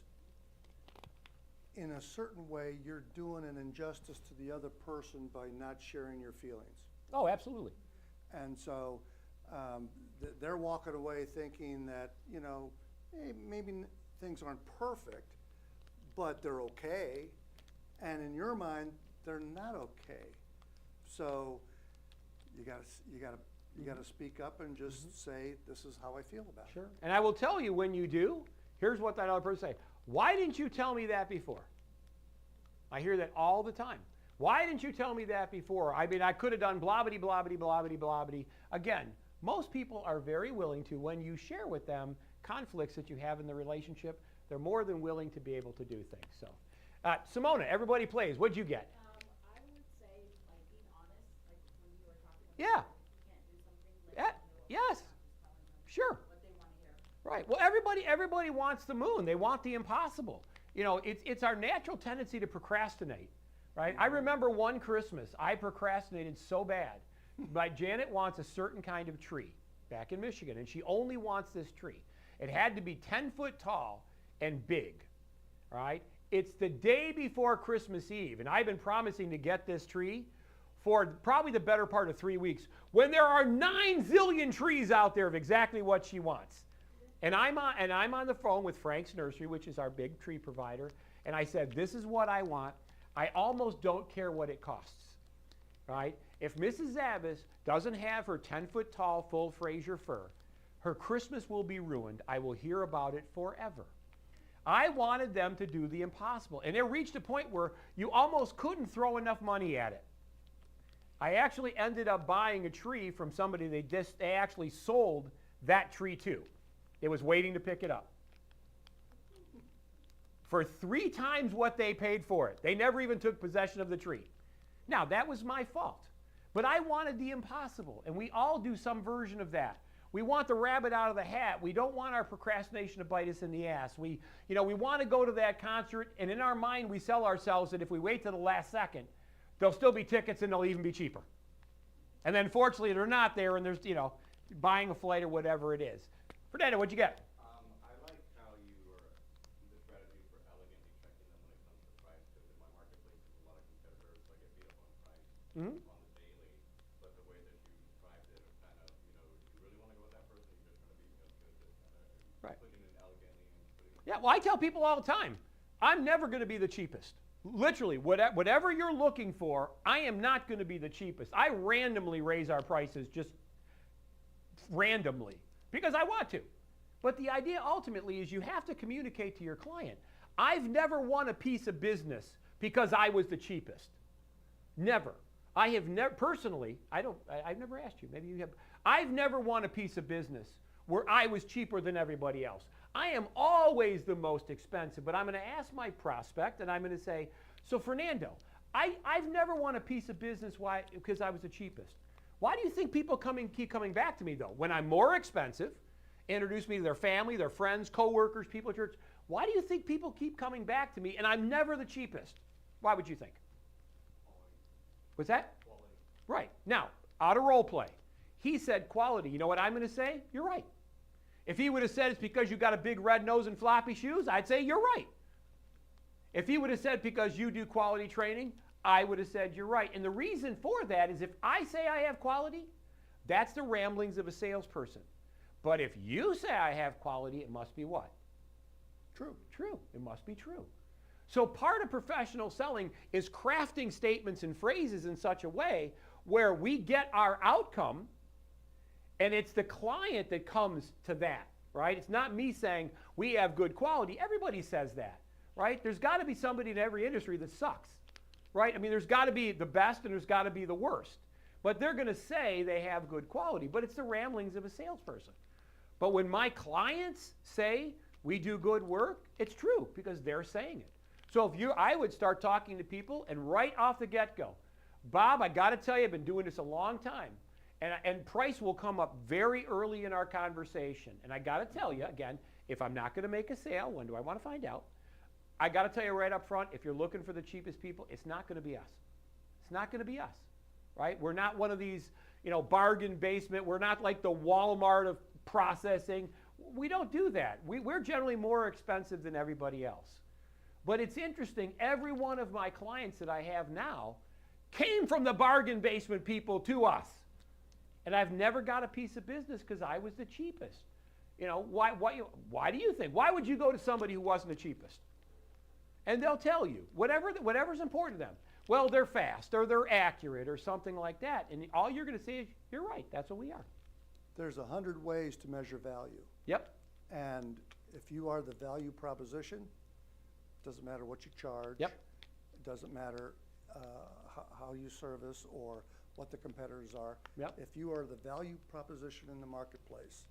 S3: in a certain way you're doing an injustice to the other person by not sharing your feelings.
S1: Oh, absolutely.
S3: And so they're walking away thinking that, hey, maybe things aren't perfect, but they're okay. And in your mind, they're not okay. So you gotta speak up and just say, this is how I feel about it.
S1: Sure. And I will tell you, when you do, here's what that other person say. Why didn't you tell me that before? I hear that all the time. Why didn't you tell me that before? I mean, I could have done blobbity, blobbity, blobbity, blobbity. Again, most people are very willing to, when you share with them conflicts that you have in the relationship, they're more than willing to be able to do things. So, Simona, everybody plays. What'd you get?
S2: I would say, like, being honest, like when you were talking about
S1: Yeah.
S2: you can't do something,
S1: Yeah.
S2: let them know
S1: Yes.
S2: just telling them
S1: Sure.
S2: what they want to hear.
S1: Right. Well, everybody wants the moon. They want the impossible. It's our natural tendency to procrastinate, right? I remember one Christmas, I procrastinated so bad. Janet wants a certain kind of tree back in Michigan, and she only wants this tree. It had to be 10 foot tall and big, right? It's the day before Christmas Eve, and I've been promising to get this tree for probably the better part of 3 weeks, when there are 9 zillion trees out there of exactly what she wants. And I'm on the phone with Frank's Nursery, which is our big tree provider, and I said, this is what I want. I almost don't care what it costs, right? If Mrs. Zavis doesn't have her 10-foot tall full Fraser fir, her Christmas will be ruined. I will hear about it forever. I wanted them to do the impossible, and it reached a point where you almost couldn't throw enough money at it. I actually ended up buying a tree from somebody they actually sold that tree to. It was waiting to pick it up for 3 times what they paid for it. They never even took possession of the tree. Now, that was my fault, but I wanted the impossible, and we all do some version of that. We want the rabbit out of the hat. We don't want our procrastination to bite us in the ass. We want to go to that concert, and in our mind we sell ourselves that if we wait to the last second, there'll still be tickets and they'll even be cheaper. And then fortunately they're not there, and there's, buying a flight or whatever it is. Fernando, what'd you get?
S4: I like how you were the strategy for elegantly checking them when it comes to price, because in my marketplace there's a lot of competitors that get beat up on price on the daily, but the way that you described it is kind of, you really want to go with that person, you're just going to be as good as kind of
S1: Right.
S4: putting it elegantly and putting it.
S1: Yeah, well, I tell people all the time, I'm never going to be the cheapest. Literally, whatever you're looking for, I am not going to be the cheapest. I randomly raise our prices, just randomly, because I want to. But the idea ultimately is you have to communicate to your client. I've never won a piece of business because I was the cheapest. Never. I have never, personally, I've never asked you, maybe you have. I've never won a piece of business where I was cheaper than everybody else. I am always the most expensive, but I'm going to ask my prospect, and I'm going to say, so Fernando, I've never won a piece of business because I was the cheapest. Why do you think people keep coming back to me, though? When I'm more expensive, introduce me to their family, their friends, coworkers, people at church. Why do you think people keep coming back to me, and I'm never the cheapest? Why would you think? What's that?
S4: Quality.
S1: Right. Now, out of role play, he said quality. You know what I'm going to say? You're right. If he would have said it's because you got a big red nose and floppy shoes, I'd say you're right. If he would have said because you do quality training, I would have said you're right. And the reason for that is if I say I have quality, that's the ramblings of a salesperson. But if you say I have quality, it must be what?
S3: True.
S1: True. It must be true. So part of professional selling is crafting statements and phrases in such a way where we get our outcome, and it's the client that comes to that, right? It's not me saying we have good quality. Everybody says that, right? There's got to be somebody in every industry that sucks, right? I mean, there's got to be the best and there's got to be the worst. But they're going to say they have good quality, but it's the ramblings of a salesperson. But when my clients say we do good work, it's true because they're saying it. So I would start talking to people and right off the get-go, Bob, I got to tell you, I've been doing this a long time. And price will come up very early in our conversation. And I got to tell you, again, if I'm not going to make a sale, when do I want to find out? I got to tell you right up front, if you're looking for the cheapest people, it's not going to be us. It's not going to be us, right? We're not one of these, bargain basement. We're not like the Walmart of processing. We don't do that. We're generally more expensive than everybody else. But it's interesting, every one of my clients that I have now came from the bargain basement people to us. And I've never got a piece of business because I was the cheapest. Why do you think? Why would you go to somebody who wasn't the cheapest? And they'll tell you, whatever's important to them. Well, they're fast, or they're accurate, or something like that. And all you're going to say is, you're right, that's what we are.
S3: There's 100 ways to measure value.
S1: Yep.
S3: And if you are the value proposition, doesn't matter what you charge.
S1: Yep.
S3: It doesn't matter how you service or what the competitors are.
S1: Yep.
S3: If you are the value proposition in the marketplace,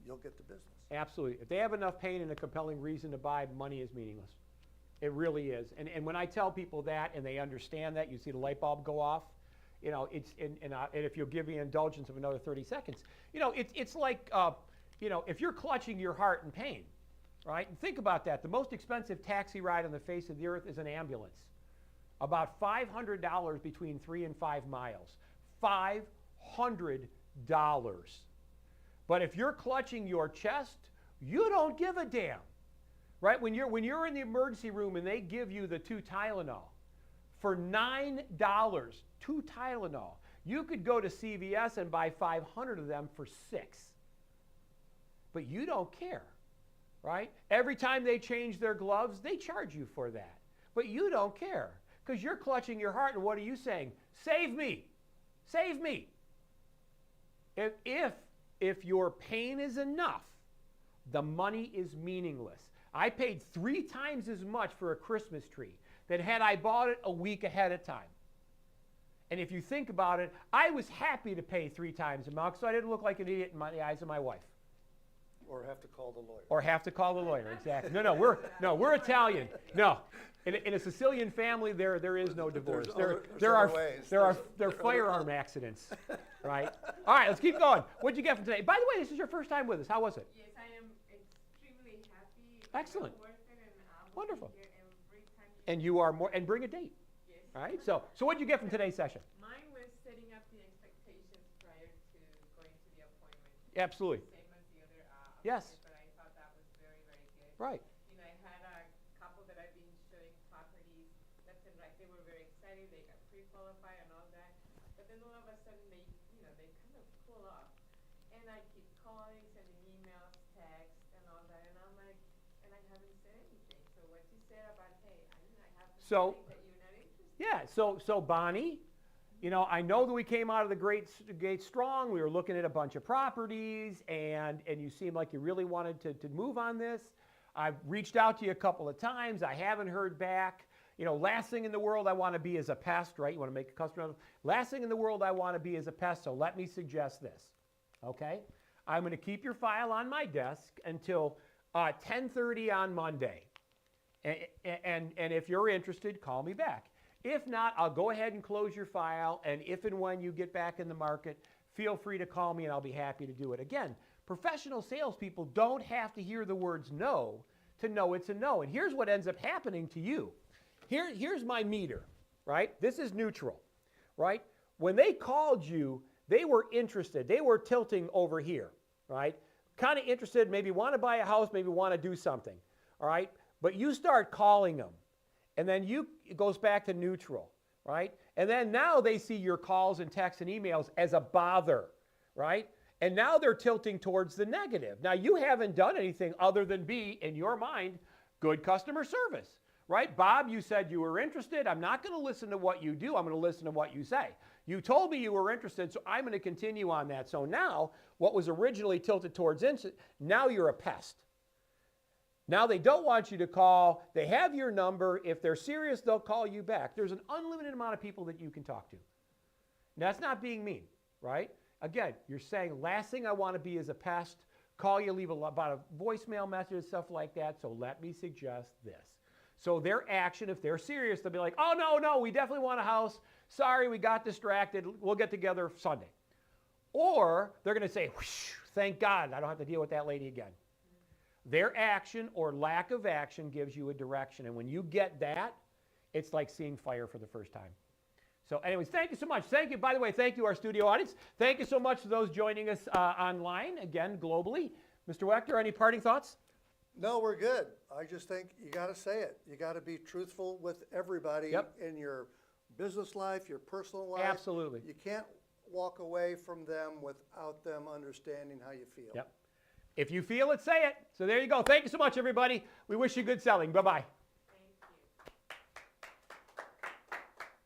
S3: you'll get the business.
S1: Absolutely. If they have enough pain and a compelling reason to buy, money is meaningless. It really is. And when I tell people that and they understand that, you see the light bulb go off, and if you'll give me indulgence of another 30 seconds, it's like, if you're clutching your heart in pain, right? And think about that. The most expensive taxi ride on the face of the earth is an ambulance. About $500 between 3 and 5 miles. $500. But if you're clutching your chest, you don't give a damn, right? When you're in the emergency room and they give you the 2 Tylenol for $9, 2 Tylenol, you could go to CVS and buy 500 of them for $6. But you don't care, right? Every time they change their gloves, they charge you for that. But you don't care because you're clutching your heart, and what are you saying? Save me. Save me. If your pain is enough, the money is meaningless. I paid 3 times as much for a Christmas tree than had I bought it a week ahead of time. And if you think about it, I was happy to pay 3 times the amount so I didn't look like an idiot in the eyes of my wife.
S3: Or have to call the lawyer.
S1: Or have to call the lawyer, exactly. No, we're Italian. No, in a Sicilian family, there is no divorce. There are firearm accidents, right? All right, let's keep going. What'd you get from today? By the way, this is your first time with us. How was it?
S5: Yes, I am extremely happy.
S1: Excellent.
S5: Worth it, and I will
S1: Wonderful.
S5: be here every time.
S1: And you are more. And bring a date.
S5: Yes.
S1: All right. So what'd you get from today's session?
S5: Mine was setting up the expectations prior to going to the appointment.
S1: Absolutely.
S5: Same as the other
S1: Yes.
S5: appointment, but I thought that was very, very good.
S1: Right.
S5: I had a couple that I've been showing properties left and right. They were very excited. They got pre-qualified and all that. But then all of a sudden they kind of cool off. And I keep calling, sending emails, texts, and all that. And I'm like, and I haven't said anything. So what you said about, hey, I have this
S1: So-
S5: thing that you're not interested.
S1: Yeah. So Bonnie, I know that we came out of the gate strong. We were looking at a bunch of properties, and you seemed like you really wanted to move on this. I've reached out to you a couple of times. I haven't heard back. Last thing in the world I want to be is a pest, right? You want to make a customer. Last thing in the world I want to be is a pest, so let me suggest this, okay? I'm going to keep your file on my desk until 10:30 on Monday. And if you're interested, call me back. If not, I'll go ahead and close your file, and if and when you get back in the market, feel free to call me and I'll be happy to do it. Again, professional salespeople don't have to hear the words no to know it's a no. And here's what ends up happening to you. Here's my meter, right? This is neutral, right? When they called you, they were interested. They were tilting over here, right? Kind of interested, maybe want to buy a house, maybe want to do something, all right? But you start calling them, and then it goes back to neutral, right? And then now they see your calls and texts and emails as a bother, right? And now they're tilting towards the negative. Now, you haven't done anything other than be, in your mind, good customer service, right? Bob, you said you were interested. I'm not going to listen to what you do. I'm going to listen to what you say. You told me you were interested, so I'm going to continue on that. So now, what was originally tilted towards now you're a pest. Now they don't want you to call. They have your number. If they're serious, they'll call you back. There's an unlimited amount of people that you can talk to. Now, that's not being mean, right? Again, you're saying, last thing I want to be is a pest. Call you, leave about a voicemail message, stuff like that. So let me suggest this. So their action, if they're serious, they'll be like, oh, no, we definitely want a house. Sorry, we got distracted. We'll get together Sunday. Or they're going to say, whoosh, thank God, I don't have to deal with that lady again. Their action or lack of action gives you a direction. And when you get that, it's like seeing fire for the first time. So anyways, thank you so much. Thank you. By the way, thank you, our studio audience. Thank you so much to those joining us online, again, globally. Mr. Wechter, any parting thoughts?
S3: No, we're good. I just think you got to say it. You got to be truthful with everybody in your business life, your personal life.
S1: Absolutely.
S3: You can't walk away from them without them understanding how you feel.
S1: Yep. If you feel it, say it. So there you go. Thank you so much, everybody. We wish you good selling. Bye-bye.